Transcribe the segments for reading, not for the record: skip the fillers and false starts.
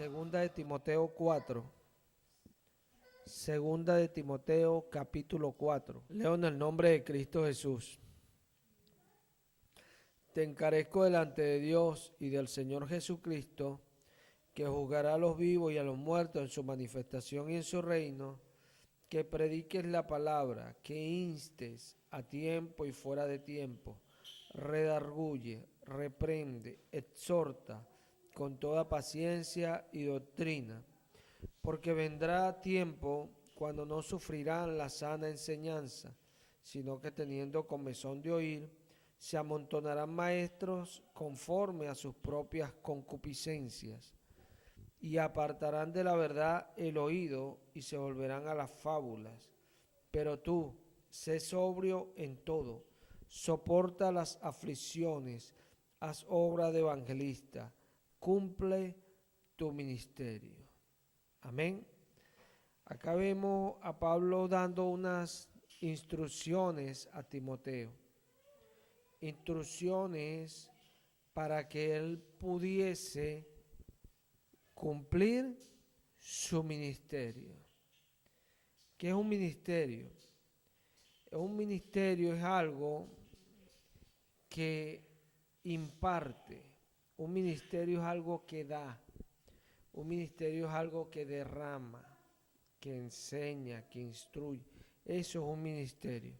Segunda de Timoteo 4. Segunda de Timoteo capítulo 4. Leo en el nombre de Cristo Jesús. Te encarezco delante de Dios y del Señor Jesucristo, que juzgará a los vivos y a los muertos en su manifestación y en su reino, que prediques la palabra, que instes a tiempo y fuera de tiempo, redarguye, reprende, exhorta con toda paciencia y doctrina, porque vendrá tiempo cuando no sufrirán la sana enseñanza, sino que teniendo comezón de oír, se amontonarán maestros conforme a sus propias concupiscencias, y apartarán de la verdad el oído y se volverán a las fábulas. Pero tú, sé sobrio en todo, soporta las aflicciones, haz obra de evangelista, cumple tu ministerio. Amén. Acá vemos a Pablo dando unas instrucciones a Timoteo. Instrucciones para que él pudiese cumplir su ministerio. ¿Qué es un ministerio? Un ministerio es algo que imparte. Un ministerio es algo que da. Un ministerio es algo que derrama, que enseña, que instruye. Eso es un ministerio.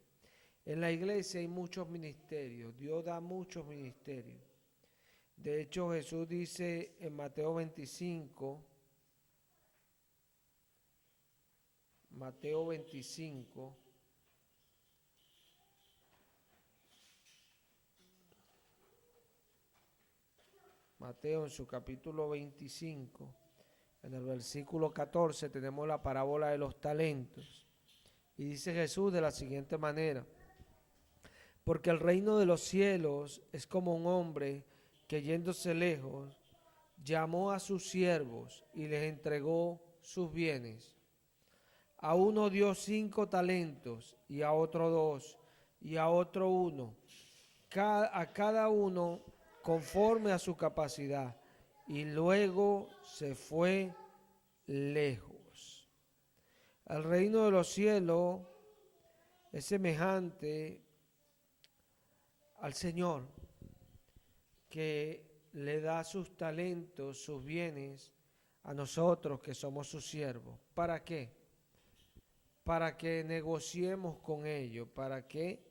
En la iglesia hay muchos ministerios. Dios da muchos ministerios. De hecho, Jesús dice en Mateo 25, Mateo en su capítulo 25, en el versículo 14 tenemos la parábola de los talentos. Y dice Jesús de la siguiente manera: porque el reino de los cielos es como un hombre que yéndose lejos, llamó a sus siervos y les entregó sus bienes. A uno dio 5 talentos, y a otro 2, y a otro 1, a cada uno conforme a su capacidad, y luego se fue lejos. El reino de los cielos es semejante al Señor, que le da sus talentos, sus bienes a nosotros que somos sus siervos. ¿Para qué? Para que negociemos con ellos, para que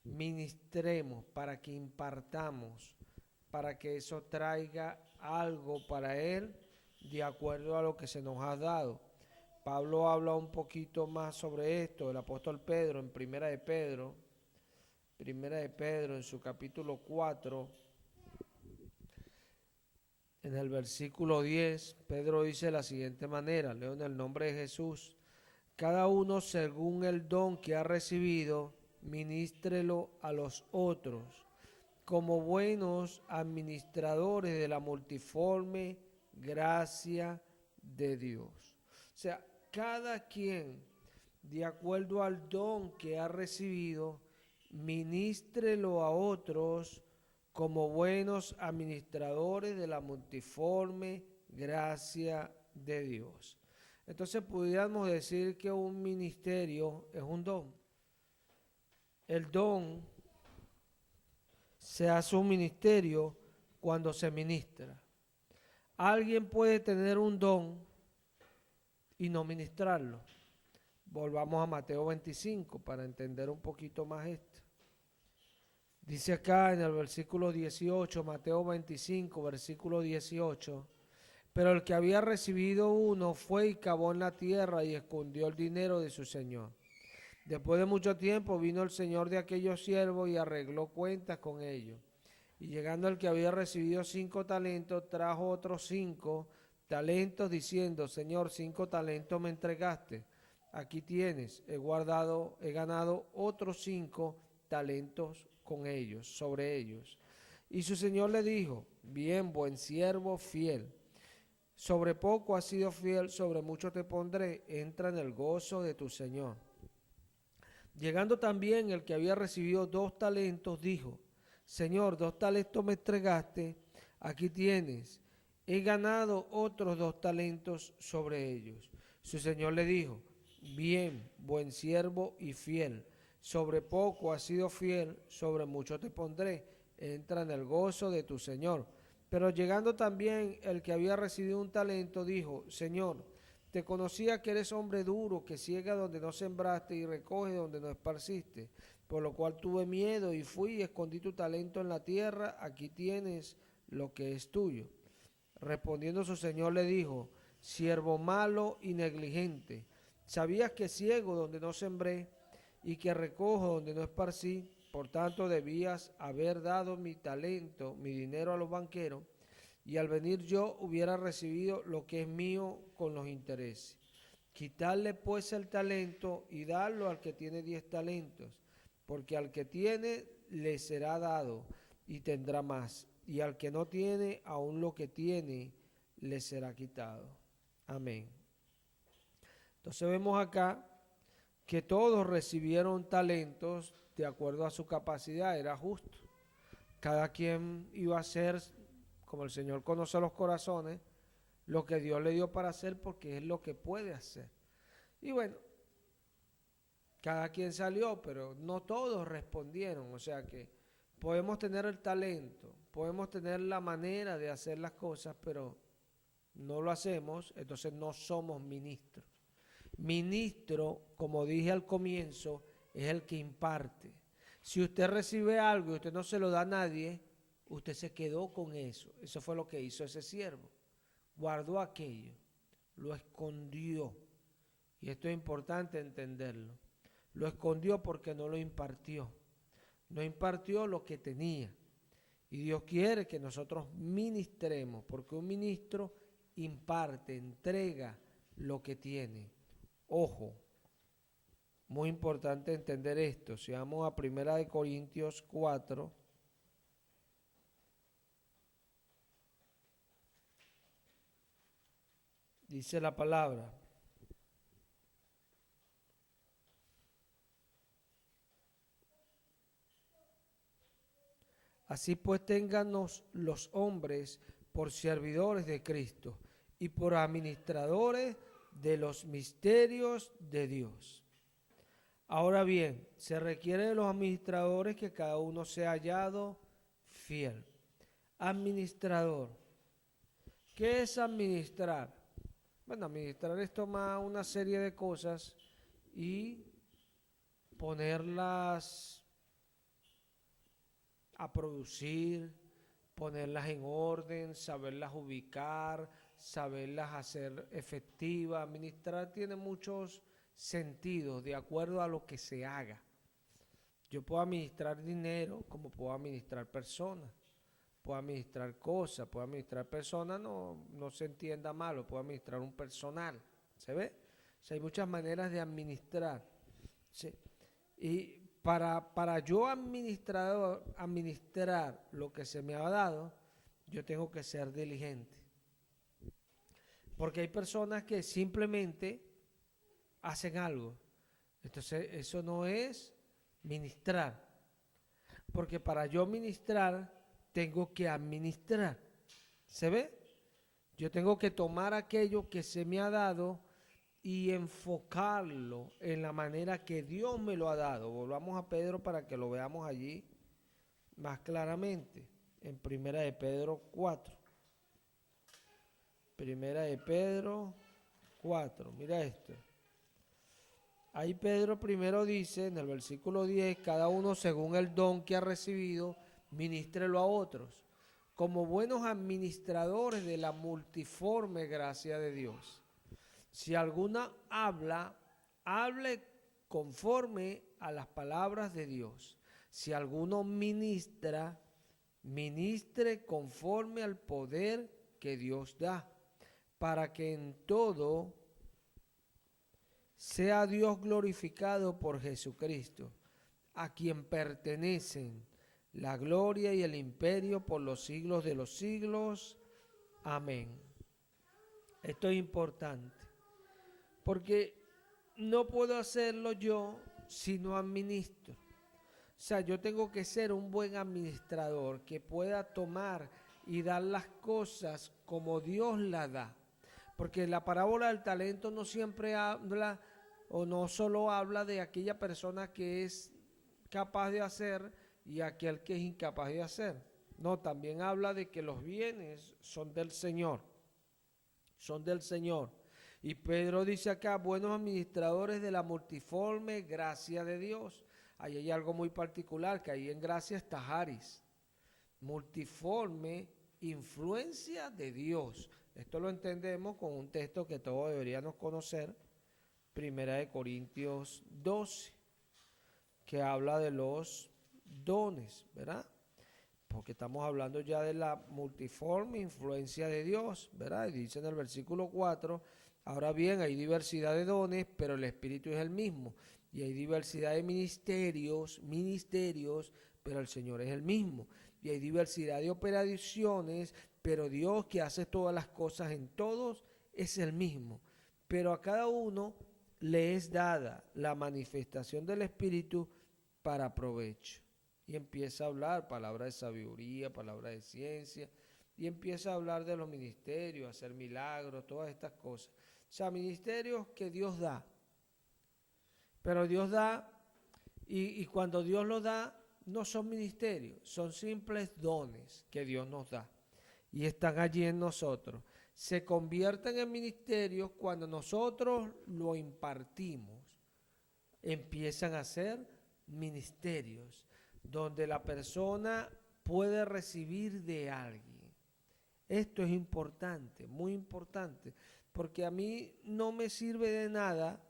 ministremos, para que impartamos, para que eso traiga algo para Él de acuerdo a lo que se nos ha dado. Pablo habla un poquito más sobre esto, el apóstol Pedro en Primera de Pedro en su capítulo 4, en el versículo 10, Pedro dice de la siguiente manera, leo en el nombre de Jesús: cada uno según el don que ha recibido, ministrelo a los otros, como buenos administradores de la multiforme gracia de Dios. O sea, cada quien, de acuerdo al don que ha recibido, ministrelo a otros como buenos administradores de la multiforme gracia de Dios. Entonces pudiéramos decir que un ministerio es un don. El don se hace un ministerio cuando se ministra. Alguien puede tener un don y no ministrarlo. Volvamos a Mateo 25 para entender un poquito más esto. Dice acá en el versículo 18, Mateo 25, versículo 18: pero el que había recibido uno fue y cavó en la tierra y escondió el dinero de su señor. Después de mucho tiempo vino el señor de aquellos siervos y arregló cuentas con ellos. Y llegando el que había recibido 5 talentos, trajo otros 5 talentos diciendo: Señor, 5 talentos me entregaste. Aquí tienes, he ganado otros 5 talentos con ellos, sobre ellos. Y su señor le dijo: bien, buen siervo fiel. Sobre poco has sido fiel, sobre mucho te pondré, entra en el gozo de tu señor. Llegando también el que había recibido 2 talentos, dijo: Señor, 2 talentos me entregaste, aquí tienes, he ganado otros 2 talentos sobre ellos. Su señor le dijo, bien, buen siervo y fiel, sobre poco has sido fiel, sobre mucho te pondré, entra en el gozo de tu señor. Pero llegando también el que había recibido un talento, dijo, Señor, te conocía que eres hombre duro, que ciega donde no sembraste y recoge donde no esparciste, por lo cual tuve miedo y fui y escondí tu talento en la tierra, aquí tienes lo que es tuyo. Respondiendo su señor le dijo, siervo malo y negligente, sabías que ciego donde no sembré y que recojo donde no esparcí, por tanto debías haber dado mi talento, mi dinero a los banqueros, y al venir yo hubiera recibido lo que es mío con los intereses. Quitarle pues el talento y darlo al que tiene 10 talentos, porque al que tiene le será dado y tendrá más, y al que no tiene, aún lo que tiene le será quitado. Amén. Entonces vemos acá que todos recibieron talentos de acuerdo a su capacidad, era justo. Cada quien iba a hacer, como el Señor conoce los corazones, lo que Dios le dio para hacer porque es lo que puede hacer. Y bueno, cada quien salió, pero no todos respondieron. O sea que podemos tener el talento, podemos tener la manera de hacer las cosas, pero no lo hacemos, entonces no somos ministros. Ministro, como dije al comienzo, es el que imparte. Si usted recibe algo y usted no se lo da a nadie, usted se quedó con eso. Eso fue lo que hizo ese siervo. Guardó aquello, lo escondió. Y esto es importante entenderlo. Lo escondió porque no lo impartió. No impartió lo que tenía. Y Dios quiere que nosotros ministremos, porque un ministro imparte, entrega lo que tiene. Ojo, muy importante entender esto. Si vamos a 1 Corintios 4, dice la palabra. Así pues, téngannos los hombres por servidores de Cristo y por administradores de los misterios de Dios. Ahora bien, se requiere de los administradores que cada uno sea hallado fiel. Administrador. ¿Qué es administrar? Bueno, administrar es tomar una serie de cosas y ponerlas a producir, ponerlas en orden, saberlas ubicar, saberlas hacer efectivas. Administrar tiene muchos sentidos de acuerdo a lo que se haga. Yo puedo administrar dinero como puedo administrar personas, puedo administrar cosas, puedo administrar personas, no se entienda malo, puedo administrar un personal, ¿se ve? O sea, hay muchas maneras de administrar, ¿sí? Y para yo administrar lo que se me ha dado, yo tengo que ser diligente. Porque hay personas que simplemente hacen algo. Entonces, eso no es ministrar. Porque para yo ministrar, tengo que administrar. ¿Se ve? Yo tengo que tomar aquello que se me ha dado y enfocarlo en la manera que Dios me lo ha dado. Volvamos a Pedro para que lo veamos allí más claramente. En 1 Pedro 4. 1 Pedro 4. Mira esto. Ahí Pedro primero dice, en el versículo 10, cada uno según el don que ha recibido, ministrelo a otros, como buenos administradores de la multiforme gracia de Dios. Si alguna habla, hable conforme a las palabras de Dios. Si alguno ministra, ministre conforme al poder que Dios da, para que en todo sea Dios glorificado por Jesucristo, a quien pertenecen la gloria y el imperio por los siglos de los siglos. Amén. Esto es importante, porque no puedo hacerlo yo si no administro. O sea, yo tengo que ser un buen administrador que pueda tomar y dar las cosas como Dios las da. Porque la parábola del talento no siempre habla o no solo habla de aquella persona que es capaz de hacer y aquel que es incapaz de hacer. No, también habla de que los bienes son del Señor, son del Señor. Y Pedro dice acá, buenos administradores de la multiforme gracia de Dios. Ahí hay algo muy particular, que ahí en gracia está Haris. Multiforme influencia de Dios. Esto lo entendemos con un texto que todos deberíamos conocer, Primera de Corintios 12, que habla de los dones, ¿verdad? Porque estamos hablando ya de la multiforme influencia de Dios, ¿verdad? Y dice en el versículo 4, ahora bien, hay diversidad de dones, pero el Espíritu es el mismo. Y hay diversidad de ministerios, pero el Señor es el mismo. Y hay diversidad de operaciones, pero Dios que hace todas las cosas en todos es el mismo. Pero a cada uno le es dada la manifestación del Espíritu para provecho. Y empieza a hablar palabra de sabiduría, palabra de ciencia, y empieza a hablar de los ministerios, hacer milagros, todas estas cosas. O sea, ministerios que Dios da. Pero Dios da, y cuando Dios lo da, no son ministerios, son simples dones que Dios nos da. Y están allí en nosotros. Se convierten en ministerios cuando nosotros lo impartimos. Empiezan a ser ministerios donde la persona puede recibir de alguien. Esto es importante, muy importante, porque a mí no me sirve de nada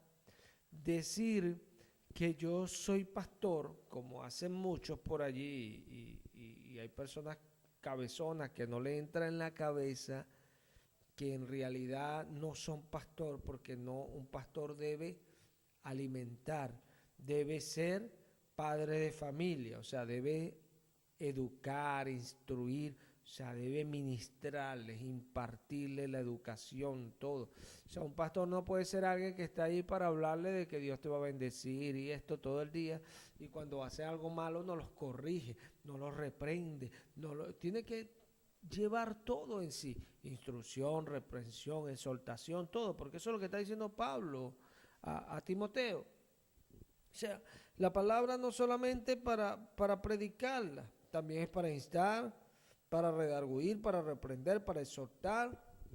decir que yo soy pastor, como hacen muchos por allí, y hay personas cabezonas que no le entra en la cabeza que en realidad no son pastor, porque no, un pastor debe alimentar, debe ser padre de familia, o sea, debe educar, instruir, o sea, debe ministrarles, impartirles la educación, todo. O sea, un pastor no puede ser alguien que está ahí para hablarle de que Dios te va a bendecir y esto todo el día, y cuando hace algo malo no los corrige, no los reprende, tiene que llevar todo en sí, instrucción, reprensión, exhortación, todo, porque eso es lo que está diciendo Pablo a Timoteo. O sea, la palabra no solamente para predicarla, también es para instar, para redarguir, para reprender, para exhortar.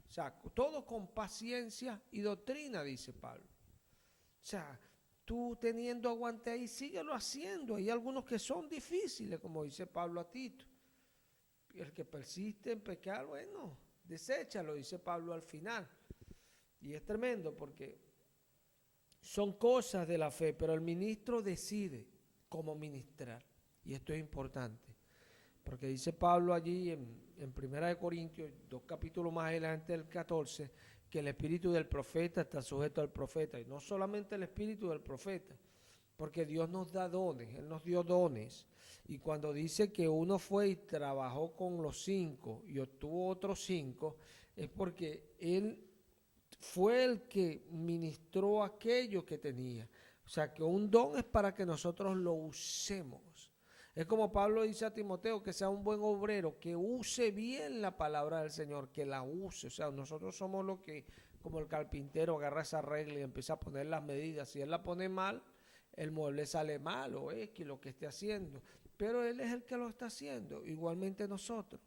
O sea, todo con paciencia y doctrina, dice Pablo. O sea, tú teniendo aguante ahí, síguelo haciendo. Hay algunos que son difíciles, como dice Pablo a Tito. Y el que persiste en pecar, bueno, deséchalo, dice Pablo al final. Y es tremendo porque son cosas de la fe, pero el ministro decide cómo ministrar. Y esto es importante, porque dice Pablo allí en 1 Corintios, 2 capítulos más adelante del 14, que el espíritu del profeta está sujeto al profeta. Y no solamente el espíritu del profeta, porque Dios nos da dones, Él nos dio dones. Y cuando dice que uno fue y trabajó con los 5 y obtuvo otros 5, es porque Él fue el que ministró aquello que tenía. O sea, que un don es para que nosotros lo usemos. Es como Pablo dice a Timoteo, que sea un buen obrero, que use bien la palabra del Señor, que la use. O sea, nosotros somos los que, como el carpintero, agarra esa regla y empieza a poner las medidas. Si él la pone mal, el mueble sale mal o es que lo que esté haciendo. Pero él es el que lo está haciendo, igualmente nosotros.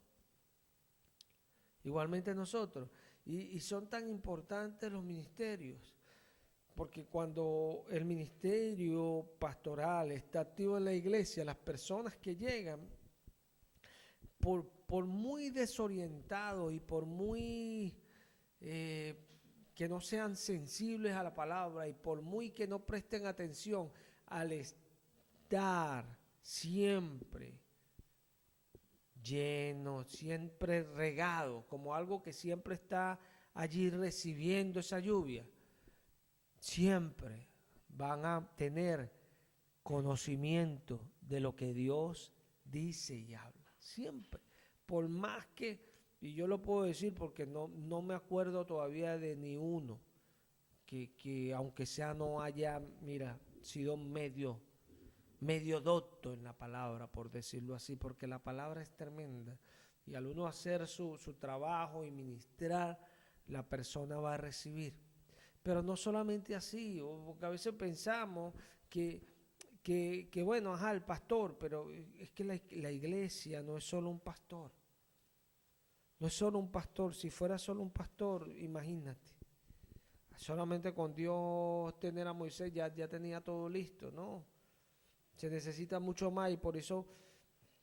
Igualmente nosotros. Y son tan importantes los ministerios, porque cuando el ministerio pastoral está activo en la iglesia, las personas que llegan, por muy desorientados y por muy que no sean sensibles a la palabra y por muy que no presten atención, al estar siempre lleno, siempre regado, como algo que siempre está allí recibiendo esa lluvia, siempre van a tener conocimiento de lo que Dios dice y habla. Siempre. Por más que, y yo lo puedo decir porque no me acuerdo todavía de ni uno que aunque sea no haya, sido medio docto en la palabra, por decirlo así, porque la palabra es tremenda Y al uno hacer su trabajo y ministrar, la persona va a recibir. Pero no solamente así, porque a veces pensamos que bueno, el pastor, pero es que la iglesia no es solo un pastor. No es solo un pastor. Si fuera solo un pastor, imagínate. Solamente con Dios tener a Moisés ya tenía todo listo, ¿no? Se necesita mucho más y por eso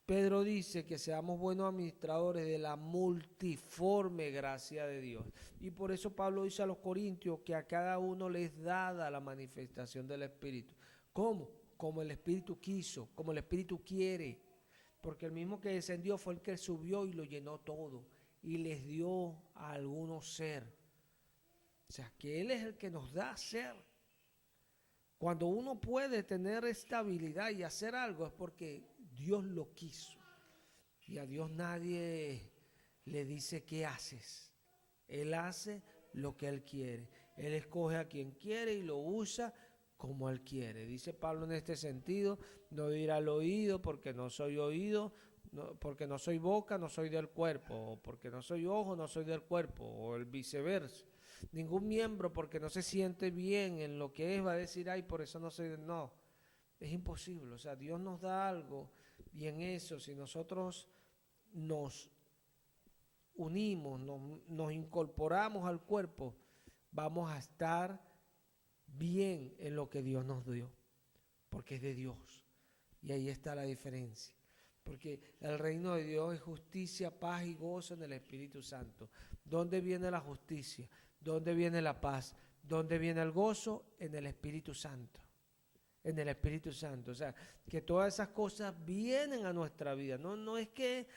Pedro dice que seamos buenos administradores de la multiforme gracia de Dios. Y por eso Pablo dice a los corintios que a cada uno les dada la manifestación del Espíritu. ¿Cómo? Como el Espíritu quiso, como el Espíritu quiere. Porque el mismo que descendió fue el que subió y lo llenó todo. Y les dio a algunos ser. O sea, que Él es el que nos da ser. Cuando uno puede tener estabilidad y hacer algo es porque Dios lo quiso. Y a Dios nadie le dice qué haces. Él hace lo que Él quiere. Él escoge a quien quiere y lo usa como Él quiere. Dice Pablo en este sentido, no dirá al oído porque no soy oído, porque no soy boca, no soy del cuerpo, o porque no soy ojo, no soy del cuerpo, o el viceversa. Ningún miembro porque no se siente bien en lo que es va a decir, ay, por eso no soy, no, es imposible. O sea, Dios nos da algo y en eso, si nosotros nos unimos, nos incorporamos al cuerpo, vamos a estar bien en lo que Dios nos dio, porque es de Dios. Y ahí está la diferencia. Porque el reino de Dios es justicia, paz y gozo en el Espíritu Santo. ¿Dónde viene la justicia? ¿Dónde viene la paz? ¿Dónde viene el gozo? En el Espíritu Santo. En el Espíritu Santo. O sea, que todas esas cosas vienen a nuestra vida. No es que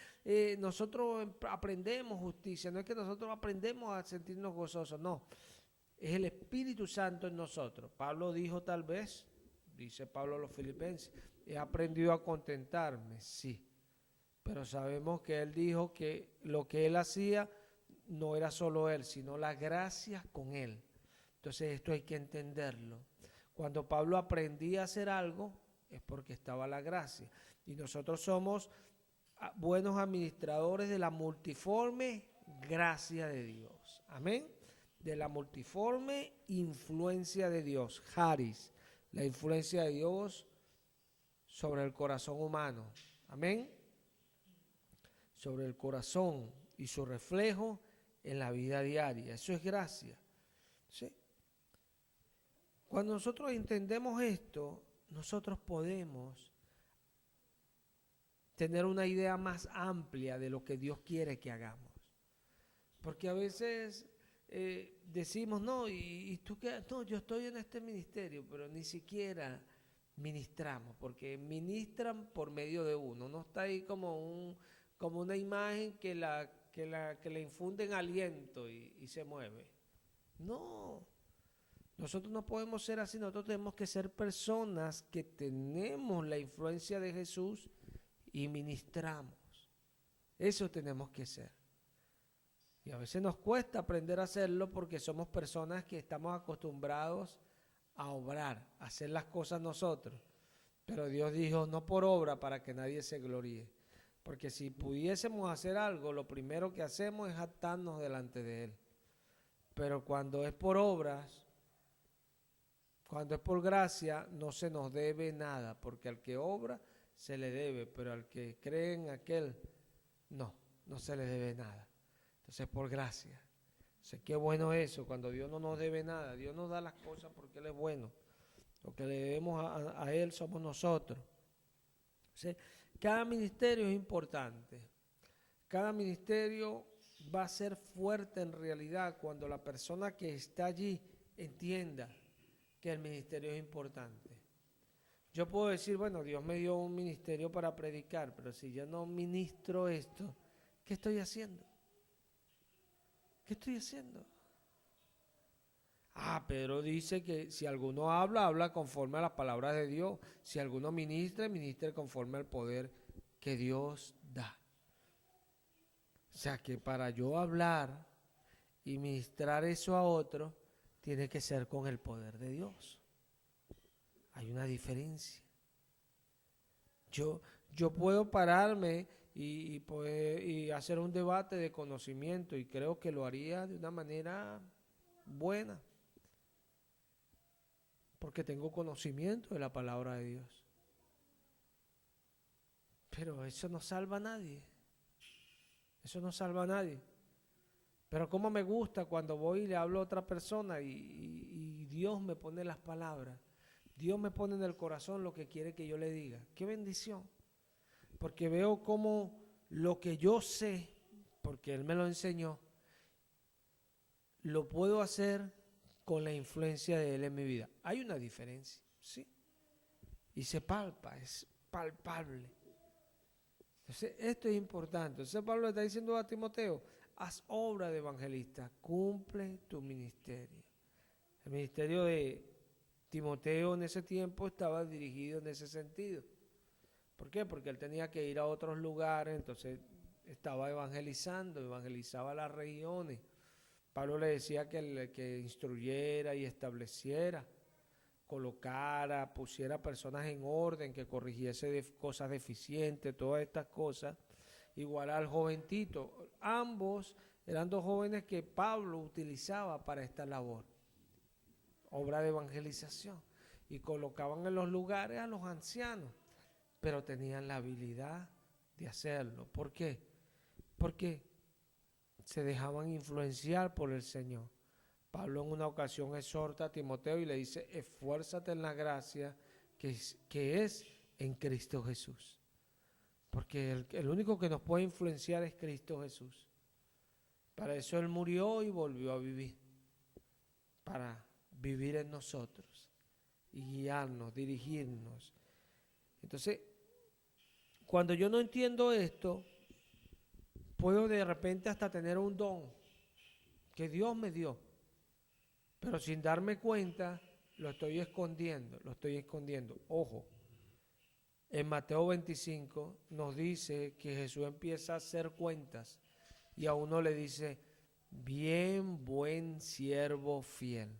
nosotros aprendemos justicia, no es que nosotros aprendemos a sentirnos gozosos, no. Es el Espíritu Santo en nosotros. Pablo dijo tal vez, dice Pablo a los filipenses, he aprendido a contentarme, sí. Pero sabemos que él dijo que lo que él hacía no era solo él, sino la gracia con él. Entonces esto hay que entenderlo. Cuando Pablo aprendía a hacer algo, es porque estaba la gracia. Y nosotros somos buenos administradores de la multiforme gracia de Dios. Amén. De la multiforme influencia de Dios. Charis, la influencia de Dios sobre el corazón humano. Amén. Sobre el corazón y su reflejo en la vida diaria. Eso es gracia. ¿Sí? Cuando nosotros entendemos esto, nosotros podemos tener una idea más amplia de lo que Dios quiere que hagamos. Porque a veces decimos, no, ¿y tú qué? No, yo estoy en este ministerio, pero ni siquiera ministramos, porque ministran por medio de uno. No está ahí como una imagen que le infunden aliento y se mueve. No. Nosotros no podemos ser así, nosotros tenemos que ser personas que tenemos la influencia de Jesús y ministramos. Eso tenemos que ser. Y a veces nos cuesta aprender a hacerlo porque somos personas que estamos acostumbrados a obrar, a hacer las cosas nosotros. Pero Dios dijo, no por obra para que nadie se gloríe. Porque si pudiésemos hacer algo, lo primero que hacemos es jactarnos delante de Él. Pero cuando es por obras, cuando es por gracia, no se nos debe nada, porque al que obra se le debe, pero al que cree en aquel, no se le debe nada. Entonces, por gracia. Entonces, qué bueno eso, cuando Dios no nos debe nada. Dios nos da las cosas porque Él es bueno. Lo que le debemos a Él somos nosotros. Entonces, cada ministerio es importante. Cada ministerio va a ser fuerte en realidad cuando la persona que está allí entienda que el ministerio es importante. Yo puedo decir, bueno, Dios me dio un ministerio para predicar, pero si yo no ministro esto, ¿qué estoy haciendo? ¿Qué estoy haciendo? Pedro dice que si alguno habla conforme a las palabras de Dios. Si alguno ministre conforme al poder que Dios da. O sea que para yo hablar y ministrar eso a otro, tiene que ser con el poder de Dios. Hay una diferencia. Yo puedo pararme y hacer un debate de conocimiento, y creo que lo haría de una manera buena, porque tengo conocimiento de la palabra de Dios. Pero eso no salva a nadie. Eso no salva a nadie. Pero cómo me gusta cuando voy y le hablo a otra persona y Dios me pone las palabras. Dios me pone en el corazón lo que quiere que yo le diga. ¡Qué bendición! Porque veo cómo lo que yo sé, porque Él me lo enseñó, lo puedo hacer con la influencia de Él en mi vida. Hay una diferencia, ¿sí? Y se palpa, es palpable. Entonces, esto es importante. Entonces, Pablo le está diciendo a Timoteo, haz obra de evangelista, cumple tu ministerio. El ministerio de Timoteo en ese tiempo estaba dirigido en ese sentido. ¿Por qué? Porque él tenía que ir a otros lugares, entonces estaba evangelizando, evangelizaba las regiones. Pablo le decía que instruyera y estableciera, colocara, pusiera personas en orden, que corrigiese cosas deficientes, todas estas cosas. Igual al joven Tito. Ambos eran dos jóvenes que Pablo utilizaba para esta labor, obra de evangelización, y colocaban en los lugares a los ancianos, pero tenían la habilidad de hacerlo. ¿Por qué? Porque se dejaban influenciar por el Señor. Pablo en una ocasión exhorta a Timoteo y le dice, esfuérzate en la gracia que es en Cristo Jesús. Porque el único que nos puede influenciar es Cristo Jesús. Para eso Él murió y volvió a vivir. Para vivir en nosotros y guiarnos, dirigirnos. Entonces, cuando yo no entiendo esto, puedo de repente hasta tener un don que Dios me dio, pero sin darme cuenta lo estoy escondiendo, Ojo, en Mateo 25 nos dice que Jesús empieza a hacer cuentas y a uno le dice, bien, buen siervo fiel.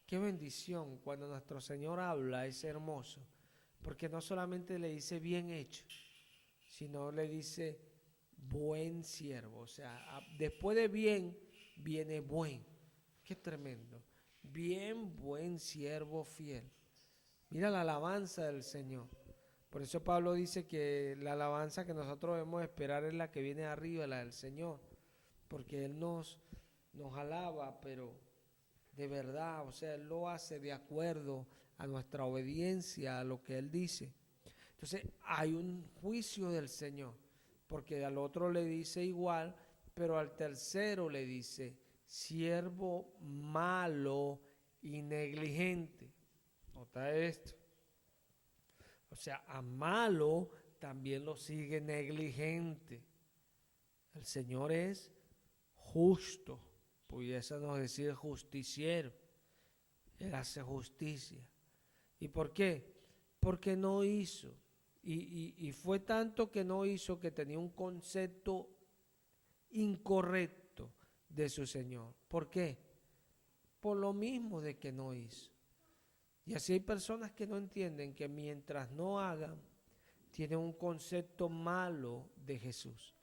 Qué bendición cuando nuestro Señor habla, es hermoso, porque no solamente le dice bien hecho, sino le dice buen siervo. O sea, después de bien viene buen. Qué tremendo. Bien, buen siervo fiel. Mira la alabanza del Señor. Por eso Pablo dice que la alabanza que nosotros debemos esperar es la que viene arriba, la del Señor. Porque Él nos alaba, pero de verdad, o sea, Él lo hace de acuerdo a nuestra obediencia, a lo que Él dice. Entonces, hay un juicio del Señor, porque al otro le dice igual, pero al tercero le dice, siervo malo y negligente. Nota esto. O sea, a malo también lo sigue negligente. El Señor es justo, pudiésemos decir justiciero. Él hace justicia. ¿Y por qué? Porque no hizo. Y fue tanto que no hizo que tenía un concepto incorrecto de su Señor. ¿Por qué? Por lo mismo de que no hizo. Y así hay personas que no entienden que mientras no hagan, tienen un concepto malo de Jesús.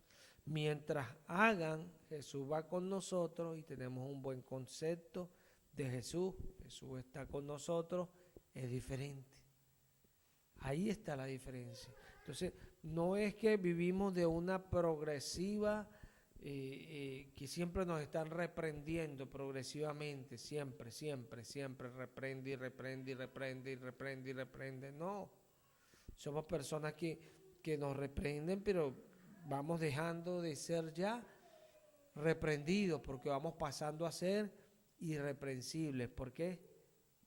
Mientras hagan, Jesús va con nosotros y tenemos un buen concepto de Jesús. Jesús está con nosotros, es diferente. Ahí está la diferencia. Entonces, no es que vivimos de una progresiva, que siempre nos están reprendiendo progresivamente, siempre, reprende y reprende y reprende y reprende y reprende. No, somos personas que nos reprenden, pero vamos dejando de ser ya reprendidos porque vamos pasando a ser irreprensibles. ¿Por qué?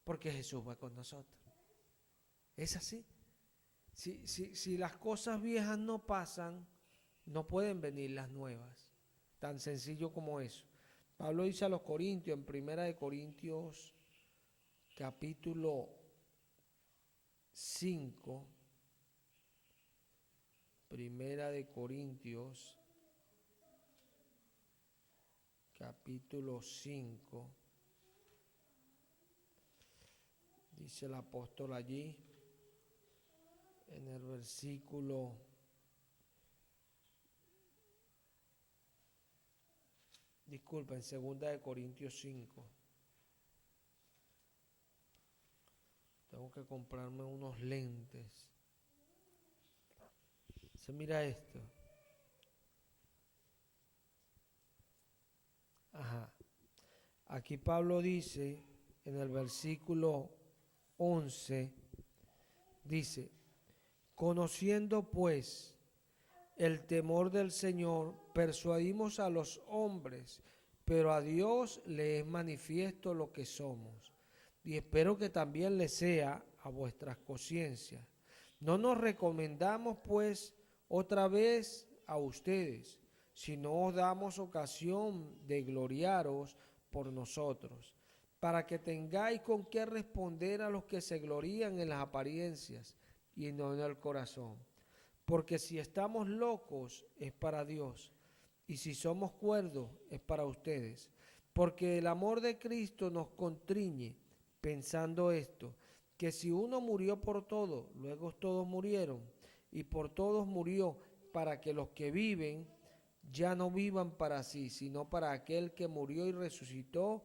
Porque Jesús va con nosotros. Es así. Si las cosas viejas no pasan, no pueden venir las nuevas. Tan sencillo como eso. Pablo dice a los Corintios, en 1 Corintios capítulo 5, 1 Corintios capítulo 5, dice el apóstol allí, en el versículo Disculpa, en 2 Corintios 5. Tengo que comprarme unos lentes. Se mira esto. Ajá. Aquí Pablo dice en el versículo 11, dice, conociendo pues el temor del Señor, persuadimos a los hombres, pero a Dios le es manifiesto lo que somos. Y espero que también le sea a vuestras conciencias. No nos recomendamos pues otra vez a ustedes, sino os damos ocasión de gloriaros por nosotros, para que tengáis con qué responder a los que se glorían en las apariencias y no en el corazón. Porque si estamos locos es para Dios, y si somos cuerdos es para ustedes. Porque el amor de Cristo nos constriñe, pensando esto, que si uno murió por todos, luego todos murieron, y por todos murió, para que los que viven ya no vivan para sí, sino para aquel que murió y resucitó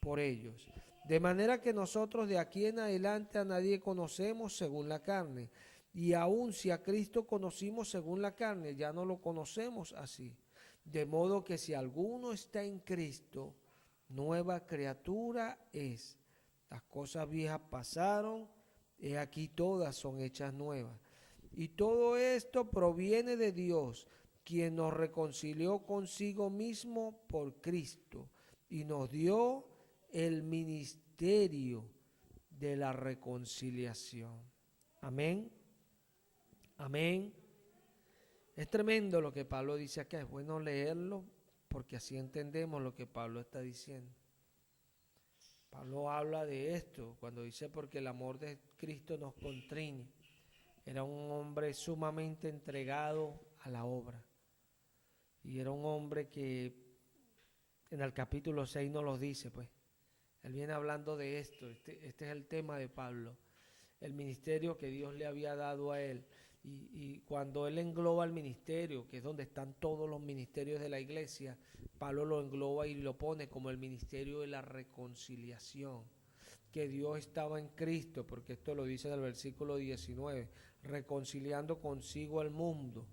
por ellos. De manera que nosotros de aquí en adelante a nadie conocemos según la carne, y aun si a Cristo conocimos según la carne, ya no lo conocemos así. De modo que si alguno está en Cristo, nueva criatura es. Las cosas viejas pasaron, he aquí todas son hechas nuevas. Y todo esto proviene de Dios, quien nos reconcilió consigo mismo por Cristo y nos dio el ministerio de la reconciliación. Amén. Amén. Es tremendo lo que Pablo dice acá. Es bueno leerlo porque así entendemos lo que Pablo está diciendo. Pablo habla de esto cuando dice porque el amor de Cristo nos constriñe. Era un hombre sumamente entregado a la obra. Y era un hombre que en el capítulo 6 nos lo dice, pues. Él viene hablando de esto. Este es el tema de Pablo. El ministerio que Dios le había dado a él. Y cuando él engloba el ministerio, que es donde están todos los ministerios de la iglesia, Pablo lo engloba y lo pone como el ministerio de la reconciliación. Que Dios estaba en Cristo, porque esto lo dice en el versículo 19, reconciliando consigo al mundo.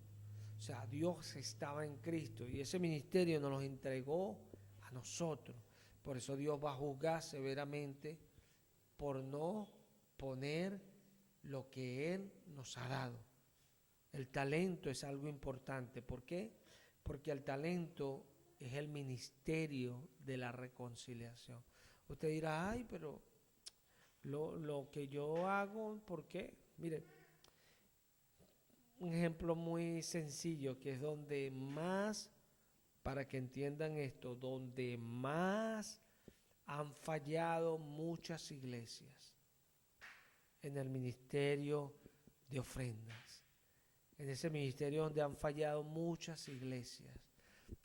O sea, Dios estaba en Cristo y ese ministerio nos lo entregó a nosotros. Por eso Dios va a juzgar severamente por no poner lo que Él nos ha dado. El talento es algo importante. ¿Por qué? Porque el talento es el ministerio de la reconciliación. Usted dirá, ay, pero lo que yo hago, ¿por qué? Mire, un ejemplo muy sencillo que es donde más, para que entiendan esto, donde más han fallado muchas iglesias en el ministerio de ofrendas. En ese ministerio donde han fallado muchas iglesias,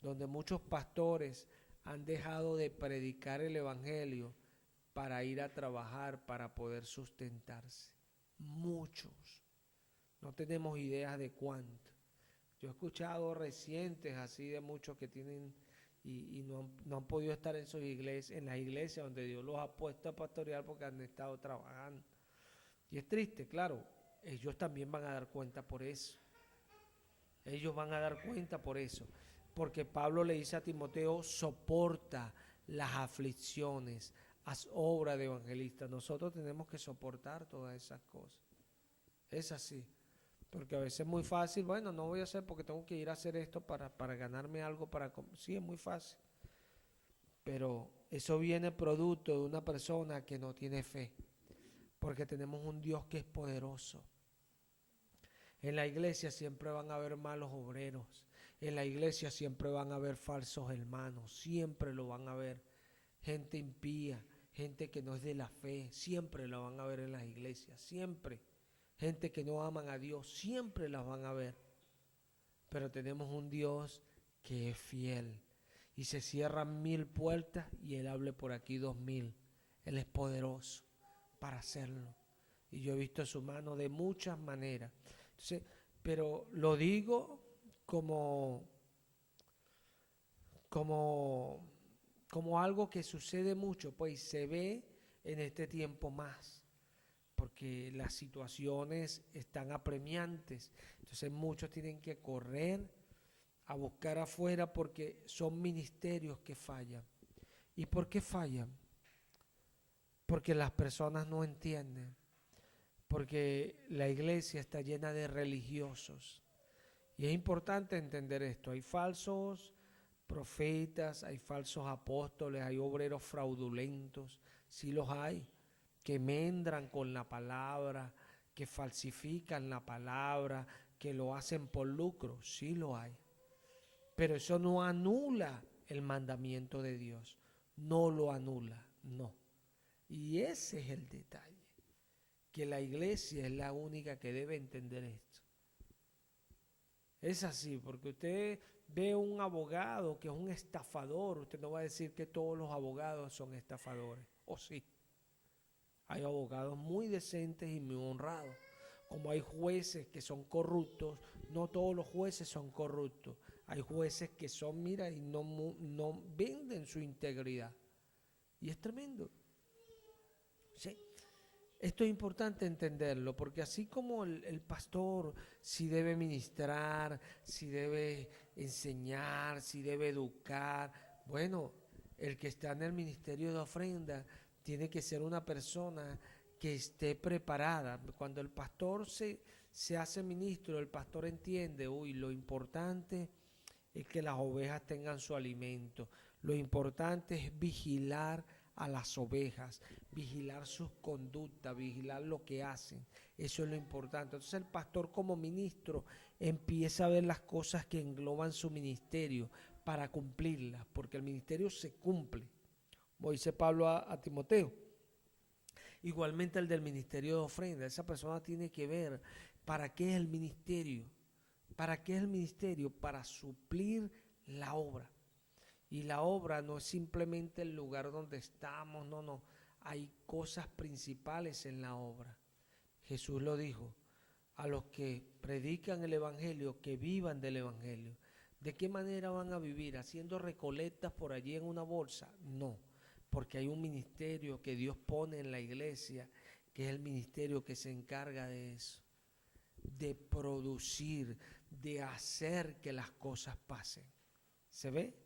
donde muchos pastores han dejado de predicar el evangelio para ir a trabajar, para poder sustentarse. Muchos. No tenemos ideas de cuánto. Yo he escuchado recientes así de muchos que tienen y no han podido estar en sus iglesias, en las iglesias donde Dios los ha puesto a pastorear porque han estado trabajando. Y es triste, claro, ellos también van a dar cuenta por eso. Ellos van a dar cuenta por eso. Porque Pablo le dice a Timoteo, soporta las aflicciones, haz obra de evangelista. Nosotros tenemos que soportar todas esas cosas. Es así. Porque a veces es muy fácil, bueno, no voy a hacer porque tengo que ir a hacer esto para ganarme algo. Sí, es muy fácil. Pero eso viene producto de una persona que no tiene fe. Porque tenemos un Dios que es poderoso. En la iglesia siempre van a haber malos obreros. En la iglesia siempre van a haber falsos hermanos. Siempre lo van a ver. Gente impía, gente que no es de la fe. Siempre lo van a ver en las iglesias. Siempre. Gente que no aman a Dios. Siempre las van a ver. Pero tenemos un Dios que es fiel. Y se cierran 1000 puertas y Él abre por aquí 2000. Él es poderoso para hacerlo. Y yo he visto su mano de muchas maneras. Entonces, pero lo digo como como, como algo que sucede mucho, pues se ve en este tiempo más, porque las situaciones están apremiantes. Entonces muchos tienen que correr a buscar afuera porque son ministerios que fallan. ¿Y por qué fallan? Porque las personas no entienden, porque la iglesia está llena de religiosos. Y es importante entender esto. Hay falsos profetas, hay falsos apóstoles, hay obreros fraudulentos, sí los hay, que mendran con la palabra, que falsifican la palabra, que lo hacen por lucro, sí lo hay. Pero eso no anula el mandamiento de Dios, no lo anula, no. Y ese es el detalle, que la iglesia es la única que debe entender esto. Es así, porque usted ve un abogado que es un estafador, usted no va a decir que todos los abogados son estafadores, o sí. Hay abogados muy decentes y muy honrados. Como hay jueces que son corruptos, no todos los jueces son corruptos. Hay jueces que son, mira, y no venden su integridad. Y es tremendo. Sí. Esto es importante entenderlo, porque así como el pastor si debe ministrar, si debe enseñar, si debe educar, bueno, el que está en el ministerio de ofrenda tiene que ser una persona que esté preparada. Cuando el pastor se hace ministro, el pastor entiende, uy, lo importante es que las ovejas tengan su alimento. Lo importante es vigilar a las ovejas, vigilar sus conductas, vigilar lo que hacen. Eso es lo importante. Entonces el pastor como ministro empieza a ver las cosas que engloban su ministerio para cumplirlas, porque el ministerio se cumple. Como dice Pablo a Timoteo. Igualmente el del ministerio de ofrenda. Esa persona tiene que ver para qué es el ministerio. ¿Para qué es el ministerio? Para suplir la obra. Y la obra no es simplemente el lugar donde estamos, no. Hay cosas principales en la obra. Jesús lo dijo, a los que predican el evangelio, que vivan del evangelio. ¿De qué manera van a vivir? ¿Haciendo recolectas por allí en una bolsa? No, porque hay un ministerio que Dios pone en la iglesia, que es el ministerio que se encarga de eso, de producir, de hacer que las cosas pasen. ¿Se ve?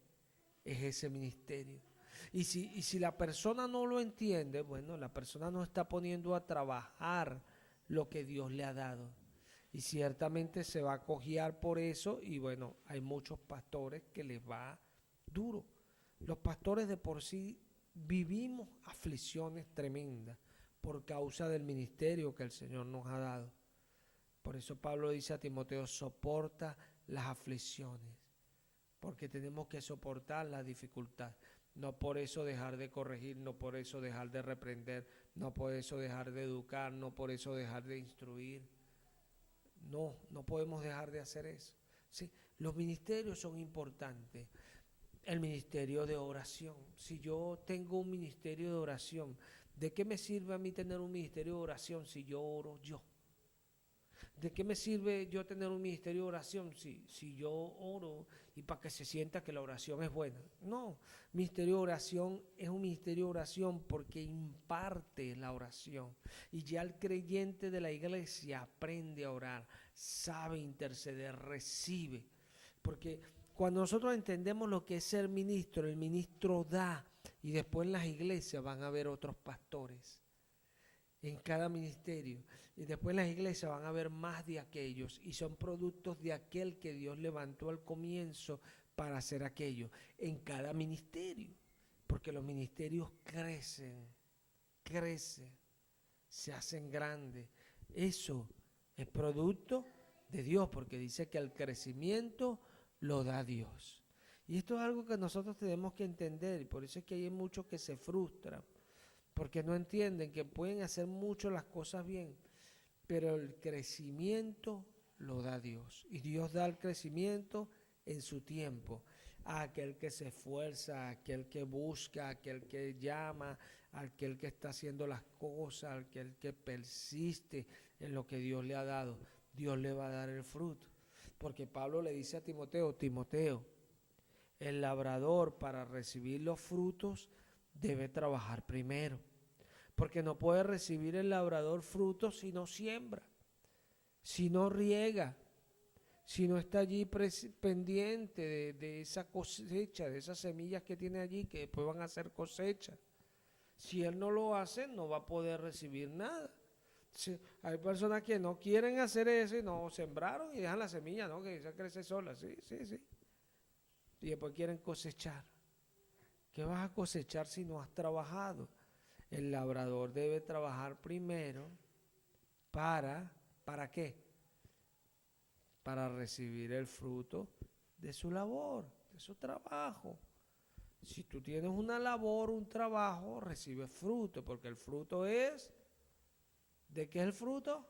Es ese ministerio. Y si la persona no lo entiende, bueno, la persona no está poniendo a trabajar lo que Dios le ha dado. Y ciertamente se va a cojear por eso y bueno, hay muchos pastores que les va duro. Los pastores de por sí vivimos aflicciones tremendas por causa del ministerio que el Señor nos ha dado. Por eso Pablo dice a Timoteo, soporta las aflicciones, porque tenemos que soportar la dificultad. No por eso dejar de corregir, no por eso dejar de reprender, no por eso dejar de educar, no por eso dejar de instruir. No podemos dejar de hacer eso. Sí, los ministerios son importantes. El ministerio de oración. Si yo tengo un ministerio de oración, ¿de qué me sirve a mí tener un ministerio de oración si yo oro yo? ¿De qué me sirve yo tener un ministerio de oración si yo oro y para que se sienta que la oración es buena? No, ministerio de oración es un ministerio de oración porque imparte la oración. Y ya el creyente de la iglesia aprende a orar, sabe interceder, recibe. Porque cuando nosotros entendemos lo que es ser ministro, el ministro da y después en las iglesias van a haber otros pastores en cada ministerio. Y después en las iglesias van a haber más de aquellos y son productos de aquel que Dios levantó al comienzo para hacer aquello en cada ministerio. Porque los ministerios crecen, se hacen grandes. Eso es producto de Dios, porque dice que el crecimiento lo da Dios. Y esto es algo que nosotros tenemos que entender, y por eso es que hay muchos que se frustran, porque no entienden que pueden hacer mucho las cosas bien, pero el crecimiento lo da Dios. Y Dios da el crecimiento en su tiempo a aquel que se esfuerza, a aquel que busca, a aquel que llama, a aquel que está haciendo las cosas, a aquel que persiste en lo que Dios le ha dado. Dios le va a dar el fruto. Porque Pablo le dice a Timoteo, Timoteo, El labrador, para recibir los frutos, debe trabajar primero. Porque no puede recibir el labrador frutos si no siembra, si no riega, si no está allí pendiente de esa cosecha, de esas semillas que tiene allí que después van a ser cosecha. Si él no lo hace, no va a poder recibir nada. Sí, hay personas que no quieren hacer eso y no sembraron y dejan la semilla, ¿no? Que se crece sola, sí. Y después quieren cosechar. ¿Qué vas a cosechar si no has trabajado? El labrador debe trabajar primero ¿para qué? Para recibir el fruto de su labor, de su trabajo. Si tú tienes una labor, un trabajo, recibes fruto, porque el fruto es, ¿de qué es el fruto?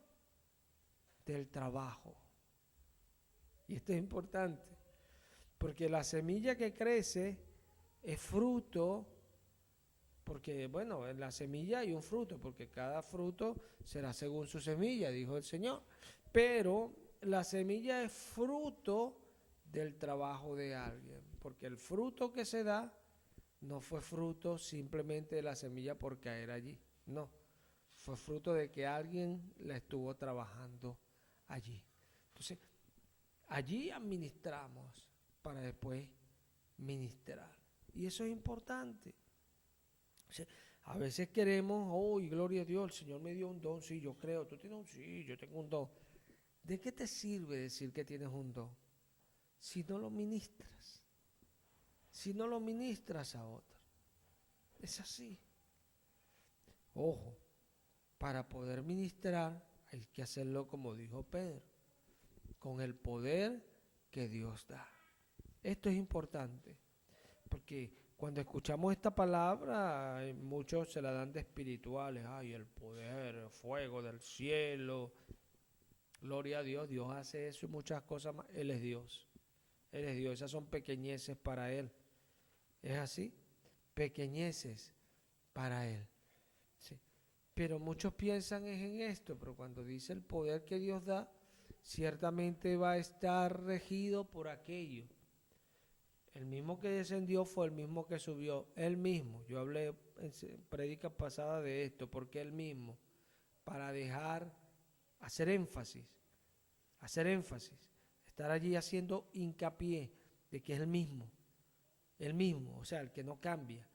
Del trabajo. Y esto es importante, porque la semilla que crece es fruto, porque bueno, en la semilla hay un fruto, porque cada fruto será según su semilla, dijo el Señor. Pero la semilla es fruto del trabajo de alguien, porque el fruto que se da no fue fruto simplemente de la semilla por caer allí, no, fue fruto de que alguien la estuvo trabajando allí. Entonces, allí administramos para después ministrar. Y eso es importante. O sea, a veces queremos, oh, y gloria a Dios, el Señor me dio un don, sí, yo creo, tú tienes un, sí, yo tengo un don. ¿De qué te sirve decir que tienes un don si no lo ministras? Si no lo ministras a otro. Es así. Ojo, para poder ministrar hay que hacerlo como dijo Pedro, con el poder que Dios da. Esto es importante, porque cuando escuchamos esta palabra, muchos se la dan de espirituales. Ay, el poder, el fuego del cielo. Gloria a Dios, Dios hace eso y muchas cosas más. Él es Dios. Él es Dios. Esas son pequeñeces para Él. ¿Es así? Pequeñeces para Él. Sí. Pero muchos piensan es en esto, pero cuando dice el poder que Dios da, ciertamente va a estar regido por aquello. El mismo que descendió fue el mismo que subió, él mismo. Yo hablé en prédicas pasadas de esto, porque él mismo, para hacer énfasis, estar allí haciendo hincapié de que es el mismo, o sea, el que no cambia,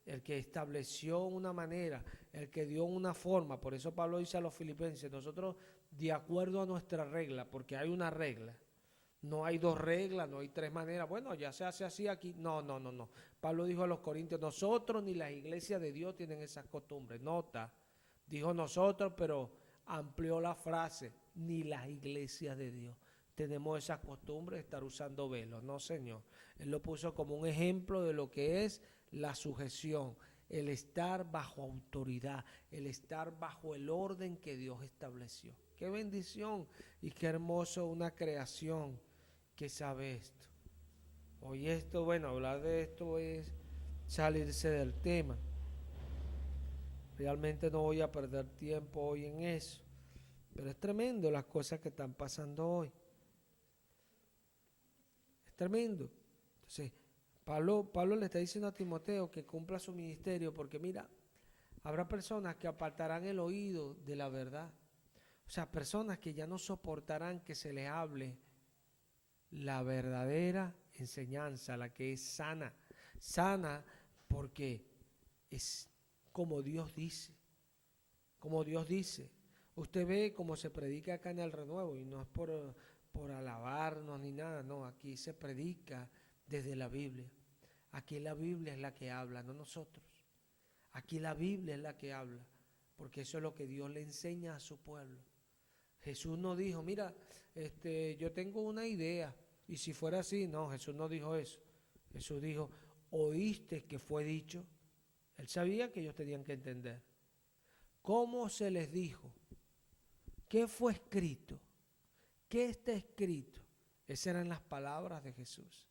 el que estableció una manera, el que dio una forma. Por eso Pablo dice a los filipenses, nosotros de acuerdo a nuestra regla, porque hay una regla. No hay dos reglas, no hay tres maneras. Bueno, ya se hace así aquí. No. Pablo dijo a los corintios, nosotros ni las iglesias de Dios tienen esas costumbres. Nota, dijo nosotros, pero amplió la frase, ni las iglesias de Dios tenemos esa costumbre de estar usando velos. No, Señor. Él lo puso como un ejemplo de lo que es la sujeción, el estar bajo autoridad, el estar bajo el orden que Dios estableció. Qué bendición y qué hermoso una creación que sabe esto. Hoy esto, bueno, hablar de esto es salirse del tema. Realmente no voy a perder tiempo hoy en eso. Pero es tremendo las cosas que están pasando hoy. Es tremendo. Entonces, Pablo le está diciendo a Timoteo que cumpla su ministerio porque mira, habrá personas que apartarán el oído de la verdad. O sea, personas que ya no soportarán que se les hable la verdadera enseñanza, la que es sana. Sana porque es como Dios dice. Como Dios dice. Usted ve cómo se predica acá en el Renuevo y no es por alabarnos ni nada, no, aquí se predica desde la Biblia. Aquí la Biblia es la que habla, no nosotros. Aquí la Biblia es la que habla, porque eso es lo que Dios le enseña a su pueblo. Jesús no dijo, mira, yo tengo una idea, y si fuera así, no, Jesús no dijo eso. Jesús dijo, oíste que fue dicho. Él sabía que ellos tenían que entender. ¿Cómo se les dijo? ¿Qué fue escrito? ¿Qué está escrito? Esas eran las palabras de Jesús.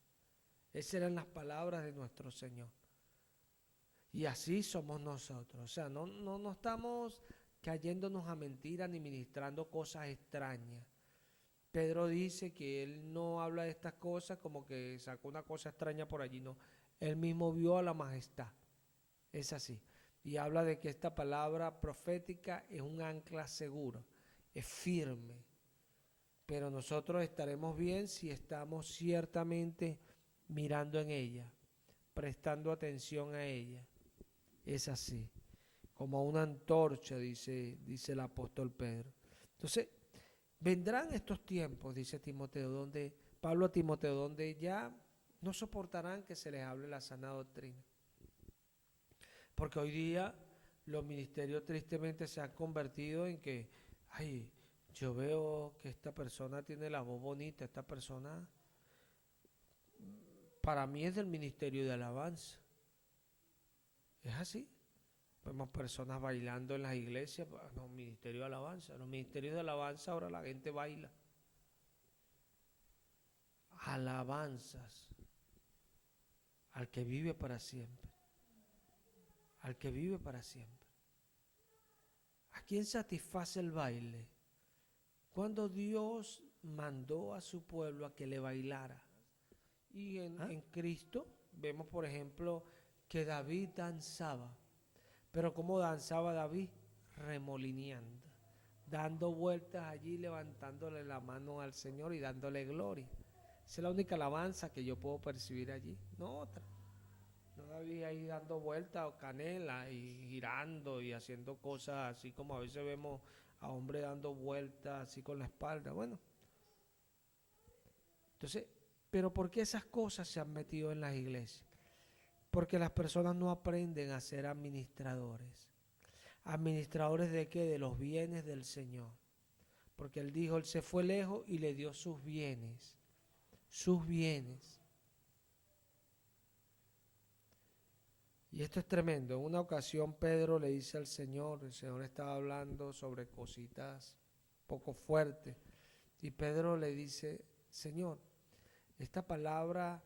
Esas eran las palabras de nuestro Señor. Y así somos nosotros. O sea, no estamos cayéndonos a mentiras ni ministrando cosas extrañas. Pedro dice que él no habla de estas cosas como que sacó una cosa extraña por allí, no. Él mismo vio a la majestad. Es así. Y habla de que esta palabra profética es un ancla seguro, es firme. Pero nosotros estaremos bien si estamos ciertamente mirando en ella, prestando atención a ella. Es así, como una antorcha, dice el apóstol Pedro. Entonces, vendrán estos tiempos, dice Timoteo, donde Pablo a Timoteo, donde ya no soportarán que se les hable la sana doctrina. Porque hoy día los ministerios tristemente se han convertido en que, ay, yo veo que esta persona tiene la voz bonita, esta persona para mí es del ministerio de alabanza. Es así. Vemos personas bailando en las iglesias, no, ministerio de alabanza. Los ministerios de alabanza ahora la gente baila. Alabanzas al que vive para siempre. Al que vive para siempre. ¿A quién satisface el baile? Cuando Dios mandó a su pueblo a que le bailara. Y en Cristo vemos, por ejemplo, que David danzaba. Pero ¿cómo danzaba David? Remolineando, dando vueltas allí, levantándole la mano al Señor y dándole gloria. Esa es la única alabanza que yo puedo percibir allí, no otra. No David ahí dando vueltas o canela y girando y haciendo cosas así como a veces vemos a hombres dando vueltas así con la espalda. Bueno, entonces, pero ¿por qué esas cosas se han metido en las iglesias? Porque las personas no aprenden a ser administradores. ¿Administradores de qué? De los bienes del Señor. Porque Él dijo, Él se fue lejos y le dio sus bienes. Sus bienes. Y esto es tremendo. En una ocasión Pedro le dice al Señor, el Señor estaba hablando sobre cositas poco fuertes. Y Pedro le dice, Señor, esta palabra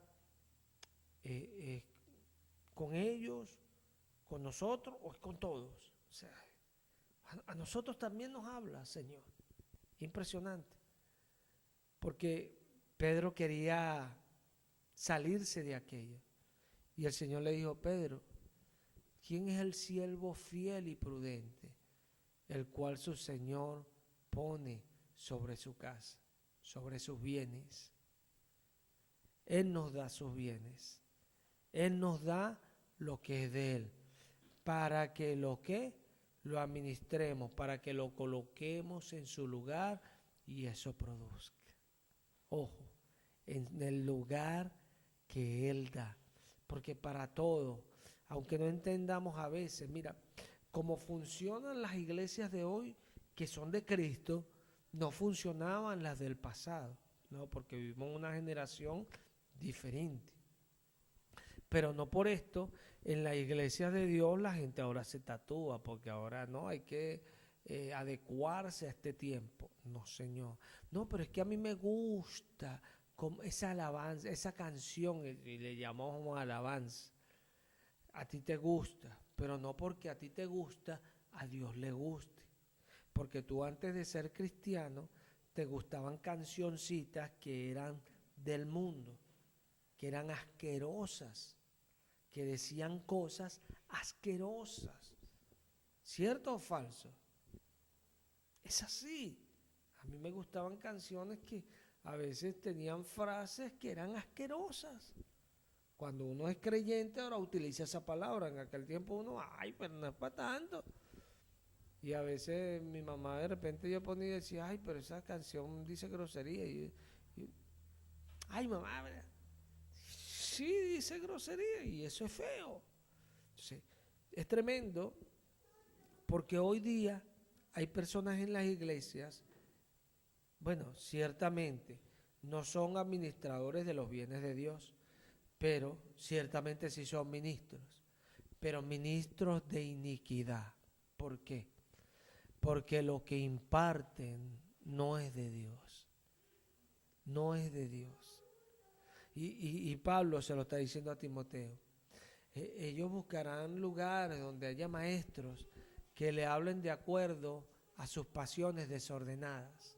con ellos, con nosotros o es con todos. O sea, a nosotros también nos habla, Señor. Impresionante. Porque Pedro quería salirse de aquello. Y el Señor le dijo, Pedro, ¿quién es el siervo fiel y prudente, el cual su Señor pone sobre su casa, sobre sus bienes? Él nos da sus bienes. Él nos da lo que es de Él, para que lo administremos, para que lo coloquemos en su lugar y eso produzca. Ojo, en el lugar que Él da, porque para todo, aunque no entendamos a veces, mira, cómo funcionan las iglesias de hoy, que son de Cristo, no funcionaban las del pasado, ¿no? Porque vivimos una generación diferente. Pero no por esto, en la iglesia de Dios la gente ahora se tatúa, porque ahora no hay que adecuarse a este tiempo. No, Señor. No, pero es que a mí me gusta esa alabanza, esa canción, y le llamamos alabanza. A ti te gusta, pero no porque a ti te gusta, a Dios le guste. Porque tú antes de ser cristiano, te gustaban cancioncitas que eran del mundo, que eran asquerosas, que decían cosas asquerosas. ¿Cierto o falso? Es así. A mí me gustaban canciones que a veces tenían frases que eran asquerosas. Cuando uno es creyente ahora utiliza esa palabra. En aquel tiempo uno, ay, pero no es para tanto. Y a veces mi mamá de repente yo ponía y decía, ay, pero esa canción dice grosería. Ay, mamá, ¿verdad? Sí, dice grosería y eso es feo. Entonces, es tremendo porque hoy día hay personas en las iglesias, bueno, ciertamente no son administradores de los bienes de Dios, pero ciertamente sí son ministros, pero ministros de iniquidad. ¿Por qué? Porque lo que imparten no es de Dios, no es de Dios. Y Pablo se lo está diciendo a Timoteo. Ellos buscarán lugares donde haya maestros que le hablen de acuerdo a sus pasiones desordenadas.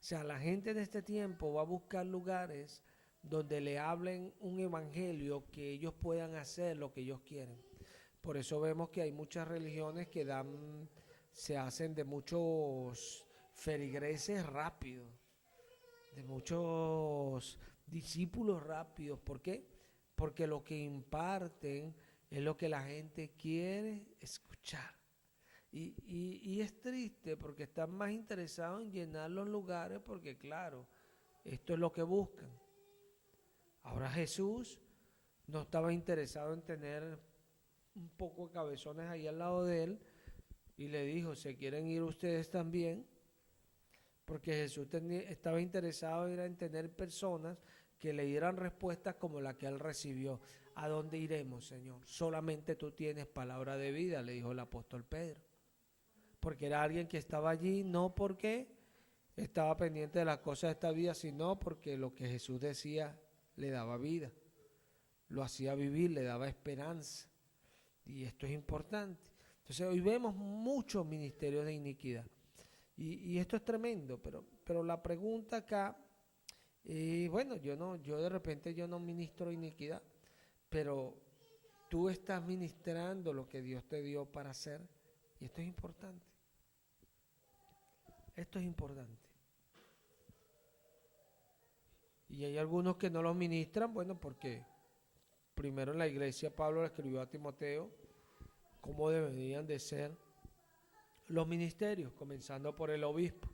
sea, la gente de este tiempo va a buscar lugares donde le hablen un evangelio que ellos puedan hacer lo que ellos quieren. Por eso vemos que hay muchas religiones que se hacen de muchos feligreses rápidos, de muchos discípulos rápidos. ¿Por qué? Porque lo que imparten es lo que la gente quiere escuchar. Y es triste porque están más interesados en llenar los lugares porque, claro, esto es lo que buscan. Ahora Jesús no estaba interesado en tener un poco de cabezones ahí al lado de él y le dijo, ¿se quieren ir ustedes también? Porque Jesús estaba interesado en tener personas que le dieran respuestas como la que él recibió. ¿A dónde iremos, Señor? Solamente tú tienes palabra de vida, le dijo el apóstol Pedro. Porque era alguien que estaba allí, no porque estaba pendiente de las cosas de esta vida, sino porque lo que Jesús decía le daba vida, lo hacía vivir, le daba esperanza. Y esto es importante. Entonces hoy vemos muchos ministerios de iniquidad. Y esto es tremendo, pero la pregunta acá, bueno, yo de repente yo no ministro iniquidad, pero tú estás ministrando lo que Dios te dio para hacer, y esto es importante. Esto es importante. Y hay algunos que no lo ministran, bueno, porque primero en la iglesia Pablo le escribió a Timoteo cómo deberían de ser los ministerios, comenzando por el obispo,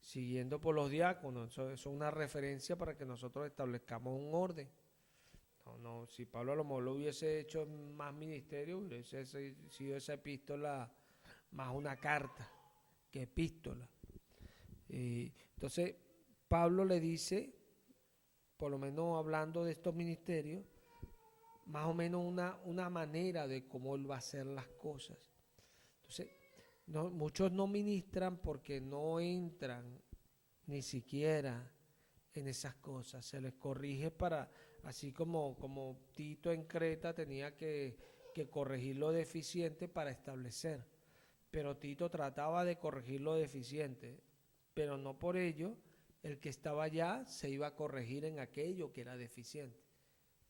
siguiendo por los diáconos. Eso es una referencia para que nosotros establezcamos un orden. No, si Pablo a lo mejor lo hubiese hecho más ministerio, hubiese sido esa epístola más una carta que epístola. Entonces, Pablo le dice, por lo menos hablando de estos ministerios, más o menos una manera de cómo él va a hacer las cosas. Entonces, muchos no ministran porque no entran ni siquiera en esas cosas. Se les corrige así como Tito en Creta tenía que corregir lo deficiente para establecer. Pero Tito trataba de corregir lo deficiente, pero no por ello el que estaba allá se iba a corregir en aquello que era deficiente.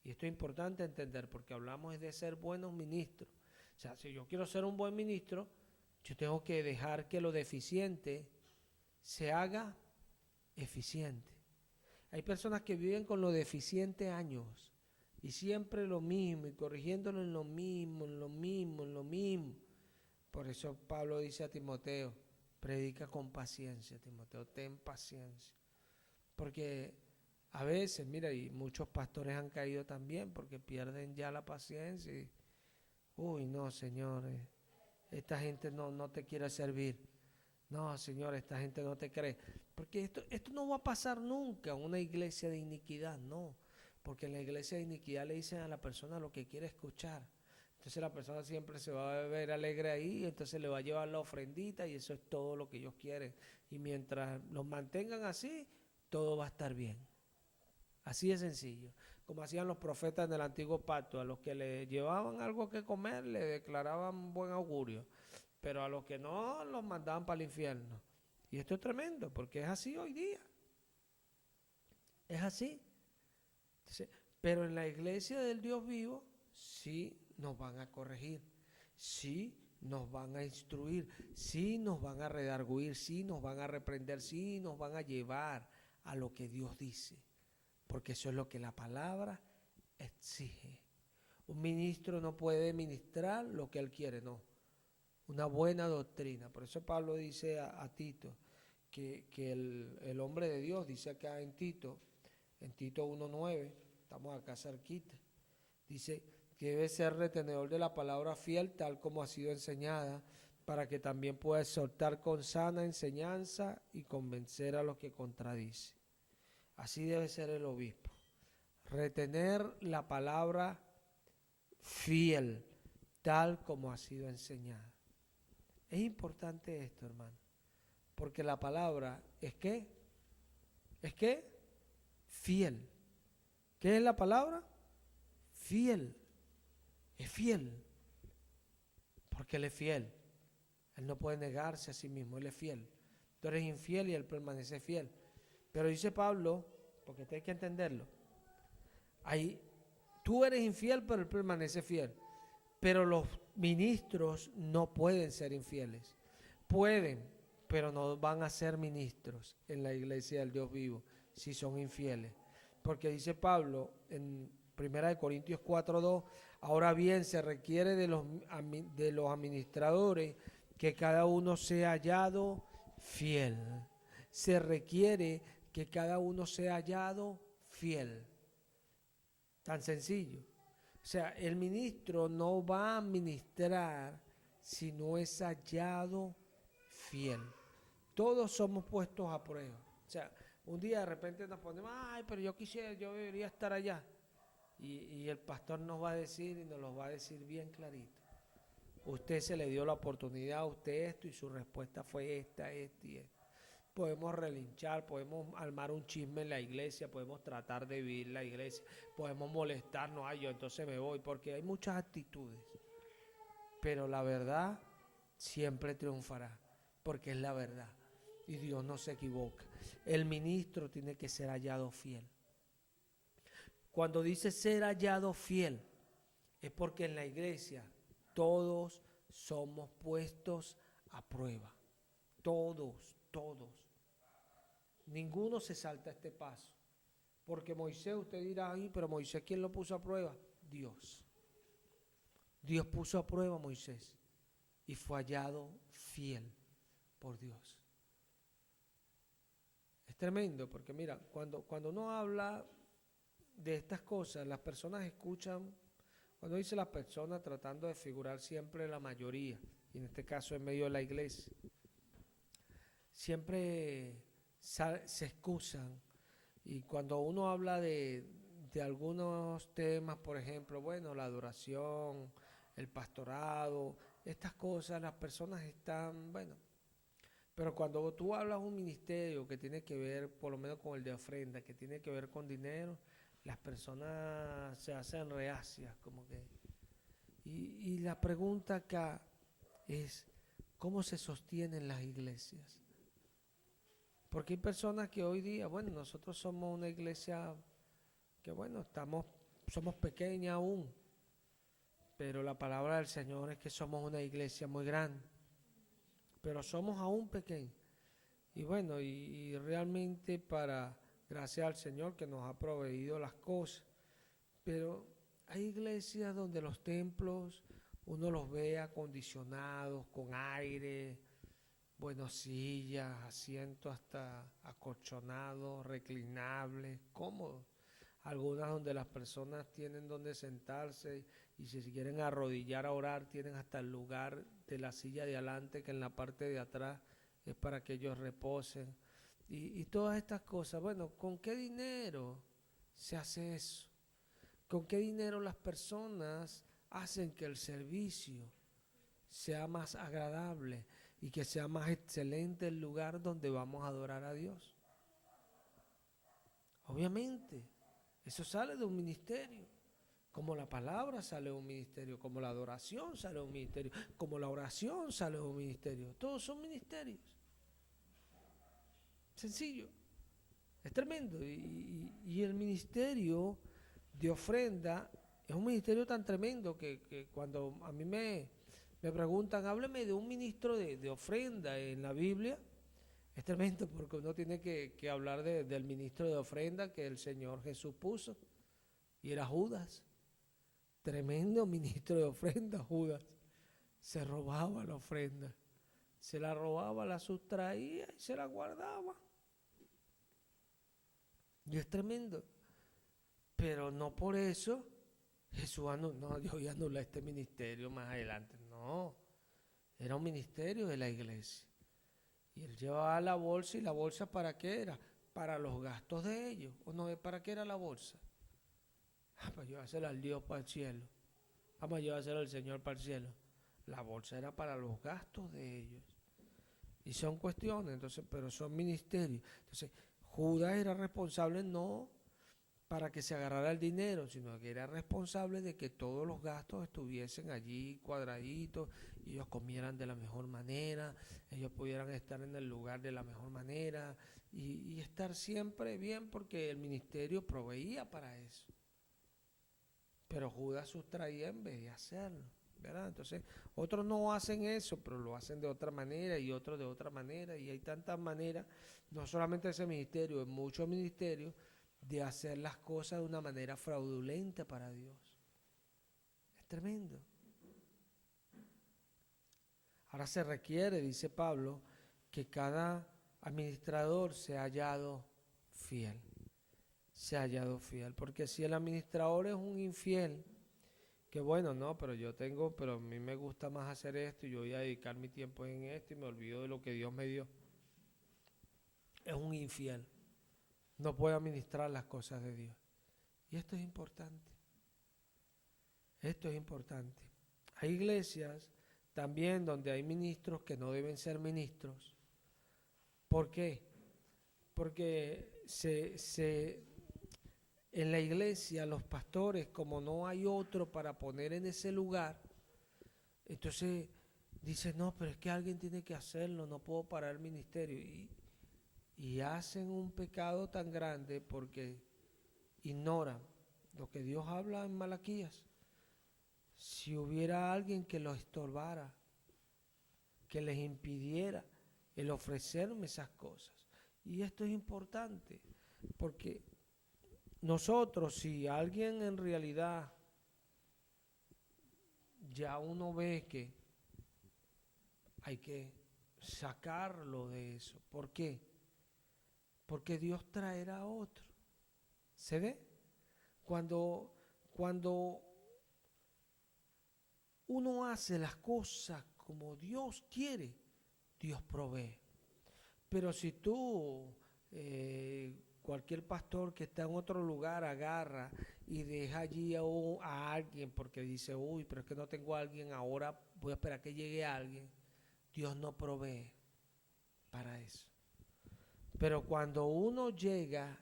Y esto es importante entender porque hablamos de ser buenos ministros. O sea, si yo quiero ser un buen ministro, yo tengo que dejar que lo deficiente se haga eficiente. Hay personas que viven con lo deficiente años y siempre lo mismo y corrigiéndolo en lo mismo, en lo mismo, en lo mismo. Por eso Pablo dice a Timoteo, predica con paciencia, Timoteo, ten paciencia. Porque a veces, mira, y muchos pastores han caído también porque pierden ya la paciencia y, uy, no, señores, esta gente no te quiere servir. No, Señor, esta gente no te cree. Porque esto no va a pasar nunca en una iglesia de iniquidad, no. Porque en la iglesia de iniquidad le dicen a la persona lo que quiere escuchar. Entonces la persona siempre se va a ver alegre ahí, y entonces le va a llevar la ofrendita y eso es todo lo que ellos quieren. Y mientras los mantengan así, todo va a estar bien. Así de sencillo. Como hacían los profetas del antiguo pacto, a los que le llevaban algo que comer le declaraban buen augurio, pero a los que no los mandaban para el infierno. Y esto es tremendo porque es así hoy día. Es así. Entonces, pero en la iglesia del Dios vivo sí nos van a corregir, sí nos van a instruir, sí nos van a redarguir, sí nos van a reprender, sí nos van a llevar a lo que Dios dice, porque eso es lo que la palabra exige. Un ministro no puede ministrar lo que él quiere, no. Una buena doctrina. Por eso Pablo dice a Tito que el hombre de Dios, dice acá en Tito 1:9, estamos acá cerquita, dice que debe ser retenedor de la palabra fiel tal como ha sido enseñada, para que también pueda exhortar con sana enseñanza y convencer a los que contradicen. Así debe ser el obispo. Retener la palabra fiel tal como ha sido enseñada. Es importante esto, hermano, porque la palabra es ¿qué? ¿Es qué? Fiel. ¿Qué es la palabra? Fiel. Es fiel, porque Él es fiel. Él no puede negarse a sí mismo, Él es fiel. Tú eres infiel y Él permanece fiel. Pero dice Pablo, porque esto hay que entenderlo, ahí, tú eres infiel, pero él permanece fiel. Pero los ministros no pueden ser infieles. Pueden, pero no van a ser ministros en la iglesia del Dios vivo si son infieles. Porque dice Pablo en 1 Corintios 4:2, ahora bien se requiere de los administradores que cada uno sea hallado fiel. Se requiere que cada uno sea hallado fiel. Tan sencillo. O sea, el ministro no va a ministrar si no es hallado fiel. Todos somos puestos a prueba. O sea, un día de repente nos ponemos, ay, pero yo quisiera, yo debería estar allá. Y el pastor nos va a decir y nos lo va a decir bien clarito. Usted se le dio la oportunidad a usted esto y su respuesta fue esta y esta. Podemos relinchar, podemos armar un chisme en la iglesia, podemos tratar de vivir la iglesia, podemos molestarnos, ay, yo entonces me voy, porque hay muchas actitudes. Pero la verdad siempre triunfará, porque es la verdad. Y Dios no se equivoca. El ministro tiene que ser hallado fiel. Cuando dice ser hallado fiel, es porque en la iglesia todos somos puestos a prueba. Todos. Ninguno se salta este paso. Porque Moisés, usted dirá, ay, pero Moisés, ¿quién lo puso a prueba? Dios. Dios puso a prueba a Moisés y fue hallado fiel por Dios. Es tremendo porque mira, cuando uno habla de estas cosas, las personas escuchan, cuando dice las personas tratando de figurar siempre la mayoría, y en este caso en medio de la iglesia, siempre se excusan. Y cuando uno habla de algunos temas, por ejemplo, bueno, la adoración, el pastorado, estas cosas, las personas están, bueno, pero cuando tú hablas de un ministerio que tiene que ver, por lo menos con el de ofrenda, que tiene que ver con dinero, las personas se hacen reacias, como que. Y la pregunta acá es, ¿cómo se sostienen las iglesias? Porque hay personas que hoy día, bueno, nosotros somos una iglesia que, bueno, somos pequeña aún, pero la palabra del Señor es que somos una iglesia muy grande, pero somos aún pequeños. Y bueno, y realmente gracias al Señor que nos ha proveído las cosas, pero hay iglesias donde los templos uno los ve acondicionados, con aire, buenas sillas, asientos hasta acolchonados, reclinables, cómodos. Algunas donde las personas tienen donde sentarse y si se quieren arrodillar a orar tienen hasta el lugar de la silla de adelante que en la parte de atrás es para que ellos reposen. Y todas estas cosas, bueno, ¿con qué dinero se hace eso? ¿Con qué dinero las personas hacen que el servicio sea más agradable y que sea más excelente el lugar donde vamos a adorar a Dios? Obviamente, eso sale de un ministerio, como la palabra sale de un ministerio, como la adoración sale de un ministerio, como la oración sale de un ministerio. Todos son ministerios. Sencillo, es tremendo. Y el ministerio de ofrenda es un ministerio tan tremendo que cuando a mí me preguntan, hábleme de un ministro de ofrenda en la Biblia, es tremendo porque uno tiene que hablar del ministro de ofrenda que el Señor Jesús puso, y era Judas. Tremendo ministro de ofrenda, Judas. Se robaba la ofrenda, se la robaba, la sustraía y se la guardaba. Y es tremendo. Pero no por eso Jesús Dios voy a anular este ministerio más adelante. No, era un ministerio de la iglesia. Y él llevaba la bolsa, y la bolsa ¿para qué era? Para los gastos de ellos. ¿O no? ¿Para qué era la bolsa? Para llevársela al Dios para el cielo. Vamos a llevársela al Señor para el cielo. La bolsa era para los gastos de ellos. Y son cuestiones, entonces, pero son ministerios. Entonces, Judas era responsable no para que se agarrara el dinero, sino que era responsable de que todos los gastos estuviesen allí cuadraditos y ellos comieran de la mejor manera, ellos pudieran estar en el lugar de la mejor manera y estar siempre bien porque el ministerio proveía para eso. Pero Judas sustraía en vez de hacerlo, ¿verdad? Entonces, otros no hacen eso, pero lo hacen de otra manera y otros de otra manera. Y hay tantas maneras, no solamente ese ministerio, en muchos ministerios, de hacer las cosas de una manera fraudulenta para Dios. Es tremendo. Ahora se requiere, dice Pablo, que cada administrador sea hallado fiel. Se ha hallado fiel. Porque si el administrador es un infiel, que bueno, no, pero a mí me gusta más hacer esto y yo voy a dedicar mi tiempo en esto y me olvido de lo que Dios me dio. Es un infiel. No puede administrar las cosas de Dios. Y esto es importante. Esto es importante. Hay iglesias también donde hay ministros que no deben ser ministros. ¿Por qué? Porque en la iglesia los pastores, como no hay otro para poner en ese lugar, entonces dicen, no, pero es que alguien tiene que hacerlo, no puedo parar el ministerio. Y hacen un pecado tan grande porque ignoran lo que Dios habla en Malaquías. Si hubiera alguien que los estorbara, que les impidiera el ofrecerme esas cosas. Y esto es importante, porque nosotros, si alguien en realidad ya uno ve que hay que sacarlo de eso. ¿Por qué? Porque Dios traerá a otro. ¿Se ve? Cuando uno hace las cosas como Dios quiere, Dios provee. Pero si tú, cualquier pastor que está en otro lugar, agarra y deja allí a alguien porque dice, uy, pero es que no tengo a alguien, ahora voy a esperar que llegue alguien, Dios no provee para eso. Pero cuando uno llega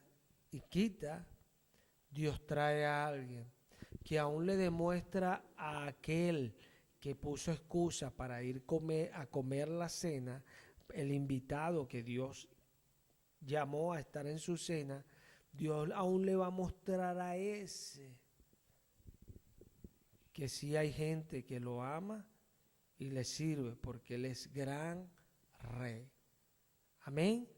y quita, Dios trae a alguien que aún le demuestra a aquel que puso excusa para ir a comer la cena, el invitado que Dios llamó a estar en su cena, Dios aún le va a mostrar a ese que sí hay gente que lo ama y le sirve porque Él es gran rey. Amén.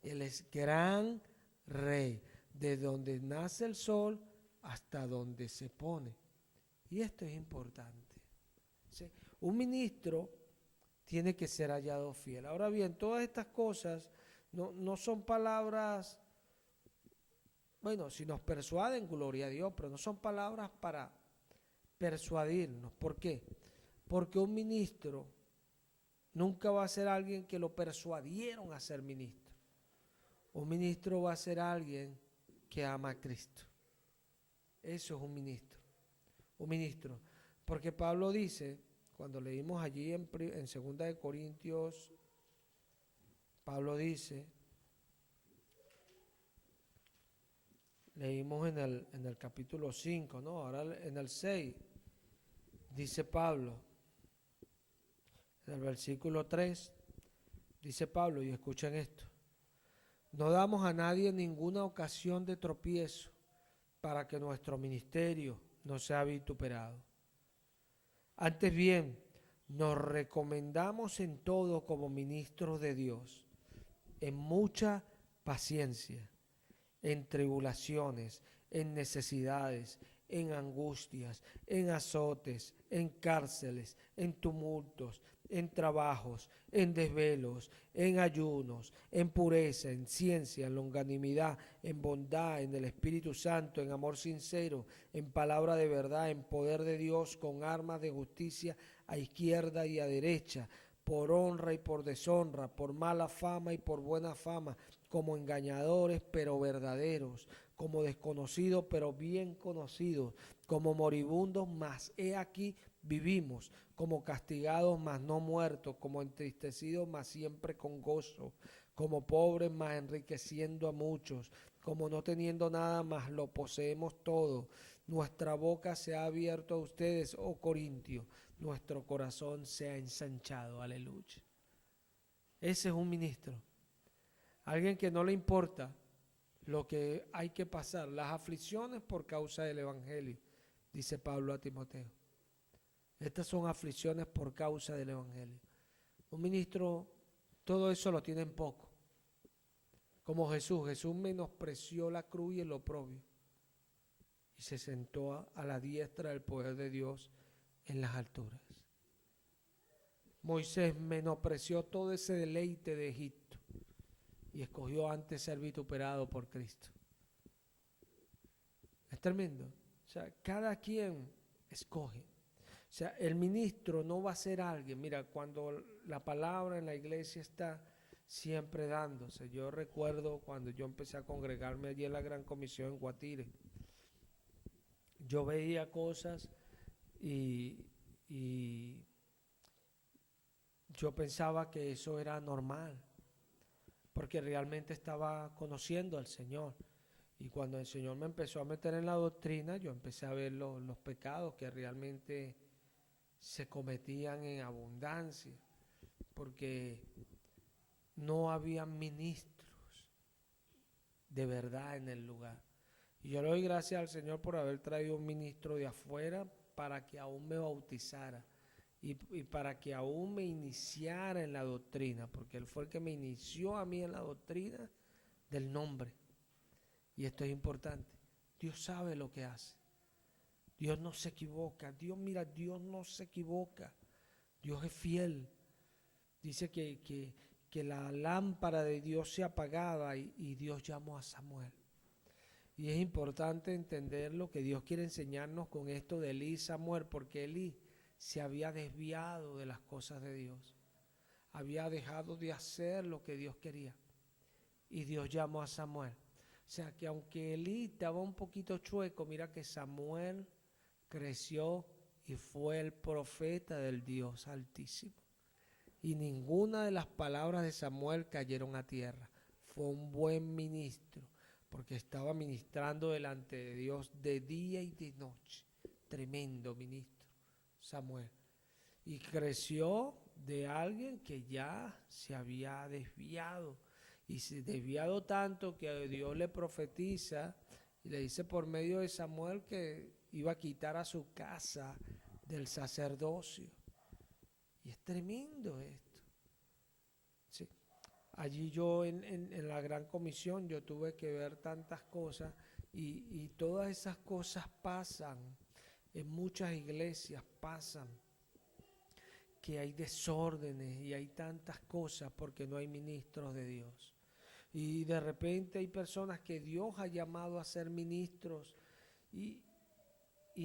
Él es gran rey, de donde nace el sol hasta donde se pone. Y esto es importante. ¿Sí? Un ministro tiene que ser hallado fiel. Ahora bien, todas estas cosas no son palabras, bueno, si nos persuaden, gloria a Dios, pero no son palabras para persuadirnos. ¿Por qué? Porque un ministro nunca va a ser alguien que lo persuadieron a ser ministro. Un ministro va a ser alguien que ama a Cristo. Eso es un ministro. Un ministro. Porque Pablo dice, cuando leímos allí en 2 de Corintios, Pablo dice, leímos en el capítulo 5, ¿no? Ahora en el 6, dice Pablo, en el versículo 3, dice Pablo, y escuchen esto, no damos a nadie ninguna ocasión de tropiezo para que nuestro ministerio no sea vituperado. Antes bien, nos recomendamos en todo como ministros de Dios, en mucha paciencia, en tribulaciones, en necesidades, en angustias, en azotes, en cárceles, en tumultos, en trabajos, en desvelos, en ayunos, en pureza, en ciencia, en longanimidad, en bondad, en el Espíritu Santo, en amor sincero, en palabra de verdad, en poder de Dios, con armas de justicia a izquierda y a derecha, por honra y por deshonra, por mala fama y por buena fama, como engañadores pero verdaderos, como desconocidos pero bien conocidos, como moribundos, mas he aquí vivimos, como castigados, mas no muertos, como entristecidos, mas siempre con gozo, como pobres, mas enriqueciendo a muchos, como no teniendo nada, mas lo poseemos todo. Nuestra boca se ha abierto a ustedes, oh Corintios, nuestro corazón sea ensanchado. Aleluya. Ese es un ministro. Alguien que no le importa lo que hay que pasar, las aflicciones por causa del evangelio, dice Pablo a Timoteo. Estas son aflicciones por causa del evangelio. Un ministro, todo eso lo tiene en poco. Como Jesús menospreció la cruz y el oprobio y se sentó a la diestra del poder de Dios en las alturas. Moisés menospreció todo ese deleite de Egipto y escogió antes ser vituperado por Cristo. Es tremendo. O sea, cada quien escoge. O sea, el ministro no va a ser alguien. Mira, cuando la palabra en la iglesia está siempre dándose. Yo recuerdo cuando yo empecé a congregarme allí en la Gran Comisión en Guatire. Yo veía cosas y yo pensaba que eso era normal, porque realmente estaba conociendo al Señor. Y cuando el Señor me empezó a meter en la doctrina, yo empecé a ver los pecados que realmente se cometían en abundancia, porque no había ministros de verdad en el lugar. Y yo le doy gracias al Señor por haber traído un ministro de afuera para que aún me bautizara y para que aún me iniciara en la doctrina, porque él fue el que me inició a mí en la doctrina del nombre. Y esto es importante. Dios sabe lo que hace. Dios no se equivoca. Dios no se equivoca. Dios es fiel. Dice que la lámpara de Dios se apagaba y Dios llamó a Samuel. Y es importante entender lo que Dios quiere enseñarnos con esto de Elí y Samuel, porque Elí se había desviado de las cosas de Dios. Había dejado de hacer lo que Dios quería. Y Dios llamó a Samuel. O sea que aunque Elí estaba un poquito chueco, mira que Samuel creció y fue el profeta del Dios Altísimo. Y ninguna de las palabras de Samuel cayeron a tierra. Fue un buen ministro, porque estaba ministrando delante de Dios de día y de noche. Tremendo ministro, Samuel. Y creció de alguien que ya se había desviado. Y se desviado tanto que Dios le profetiza y le dice por medio de Samuel que iba a quitar a su casa del sacerdocio. Y es tremendo esto. Sí. Allí yo en la Gran Comisión yo tuve que ver tantas cosas y todas esas cosas pasan. En muchas iglesias pasan que hay desórdenes y hay tantas cosas porque no hay ministros de Dios. Y de repente hay personas que Dios ha llamado a ser ministros y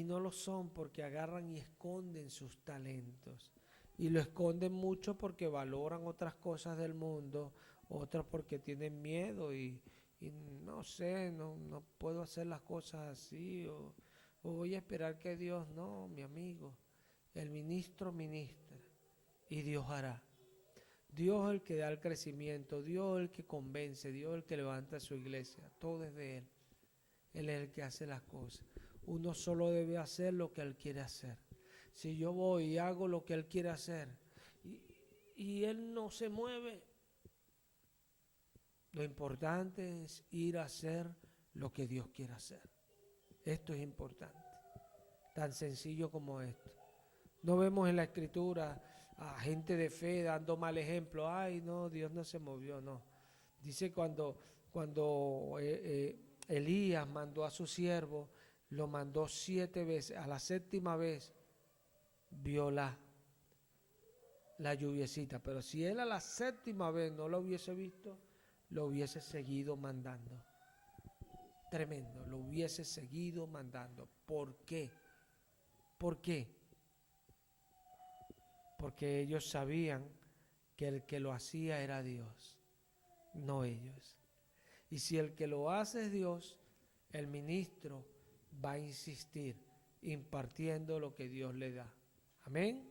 no lo son porque agarran y esconden sus talentos. Y lo esconden mucho porque valoran otras cosas del mundo, otras porque tienen miedo y no sé, no puedo hacer las cosas así o voy a esperar que Dios, no, mi amigo, el ministro ministra y Dios hará. Dios es el que da el crecimiento, Dios es el que convence, Dios es el que levanta su iglesia, todo es de Él. Él es el que hace las cosas. Uno solo debe hacer lo que Él quiere hacer. Si yo voy y hago lo que Él quiere hacer y Él no se mueve, lo importante es ir a hacer lo que Dios quiere hacer. Esto es importante, tan sencillo como esto. No vemos en la Escritura a gente de fe dando mal ejemplo. Ay, no, Dios no se movió, no. Dice cuando Elías mandó a su siervo, lo mandó 7 veces. A la 7ª vez vio la lluviecita. Pero si él a la 7ª vez no lo hubiese visto, lo hubiese seguido mandando. Tremendo, lo hubiese seguido mandando. ¿Por qué? ¿Por qué? Porque ellos sabían que el que lo hacía era Dios, no ellos. Y si el que lo hace es Dios, el ministro va a insistir impartiendo lo que Dios le da. Amén.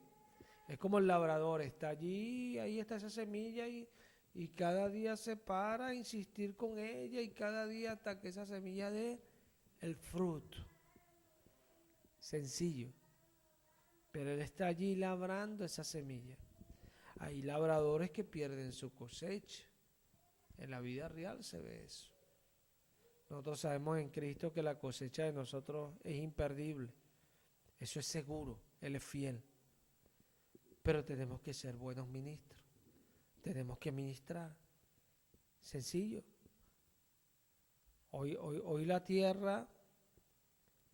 Es como el labrador, está allí, ahí está esa semilla y cada día se para a insistir con ella y cada día hasta que esa semilla dé el fruto. Sencillo. pero Él está allí labrando esa semilla. Hay labradores que pierden su cosecha. En la vida real se ve eso. Nosotros sabemos en Cristo que la cosecha de nosotros es imperdible. Eso es seguro, Él es fiel. Pero tenemos que ser buenos ministros. Tenemos que ministrar. Sencillo. Hoy la tierra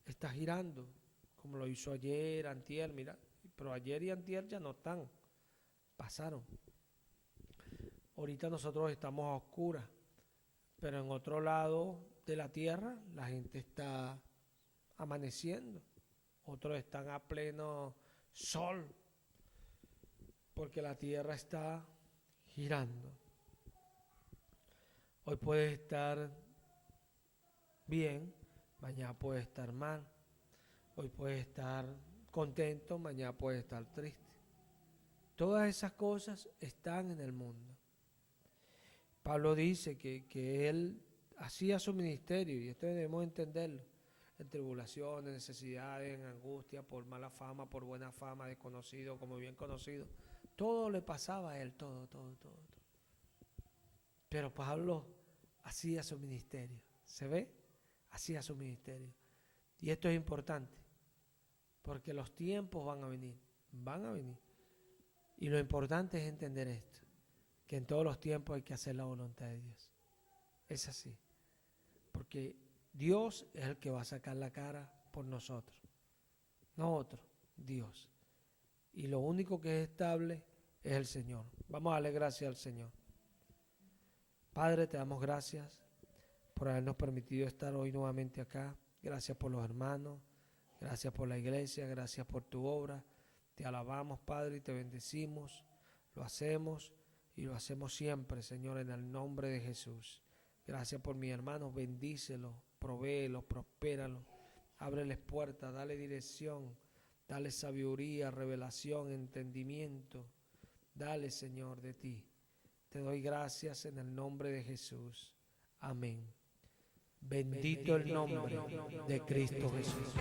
está girando, como lo hizo ayer, antier, mira. Pero ayer y antier ya no están, pasaron. Ahorita nosotros estamos a oscuras, pero en otro lado de la tierra la gente está amaneciendo. Otros están a pleno sol, porque la tierra está girando. Hoy puede estar bien, mañana puede estar mal. Hoy puede estar contento, mañana puede estar triste. Todas esas cosas están en el mundo. Pablo dice que él hacía su ministerio, y esto debemos entenderlo, en tribulaciones, necesidades, en angustia, por mala fama, por buena fama, desconocido, como bien conocido. Todo le pasaba a él, todo. Pero Pablo hacía su ministerio, ¿se ve? Hacía su ministerio. Y esto es importante, porque los tiempos van a venir. Y lo importante es entender esto, que en todos los tiempos hay que hacer la voluntad de Dios. Es así, porque Dios es el que va a sacar la cara por nosotros, no otro, Dios. Y lo único que es estable es el Señor. Vamos a darle gracias al Señor. Padre, te damos gracias por habernos permitido estar hoy nuevamente acá. Gracias por los hermanos, gracias por la iglesia, gracias por tu obra. Te alabamos, Padre, y te bendecimos. Lo hacemos y lo hacemos siempre, Señor, en el nombre de Jesús. Gracias por mis hermanos, bendícelos, provéelos, prospéralos, ábreles puertas, dale dirección, dale sabiduría, revelación, entendimiento. Dale, Señor, de ti. Te doy gracias en el nombre de Jesús. Amén. Bendito el nombre de Cristo Jesús.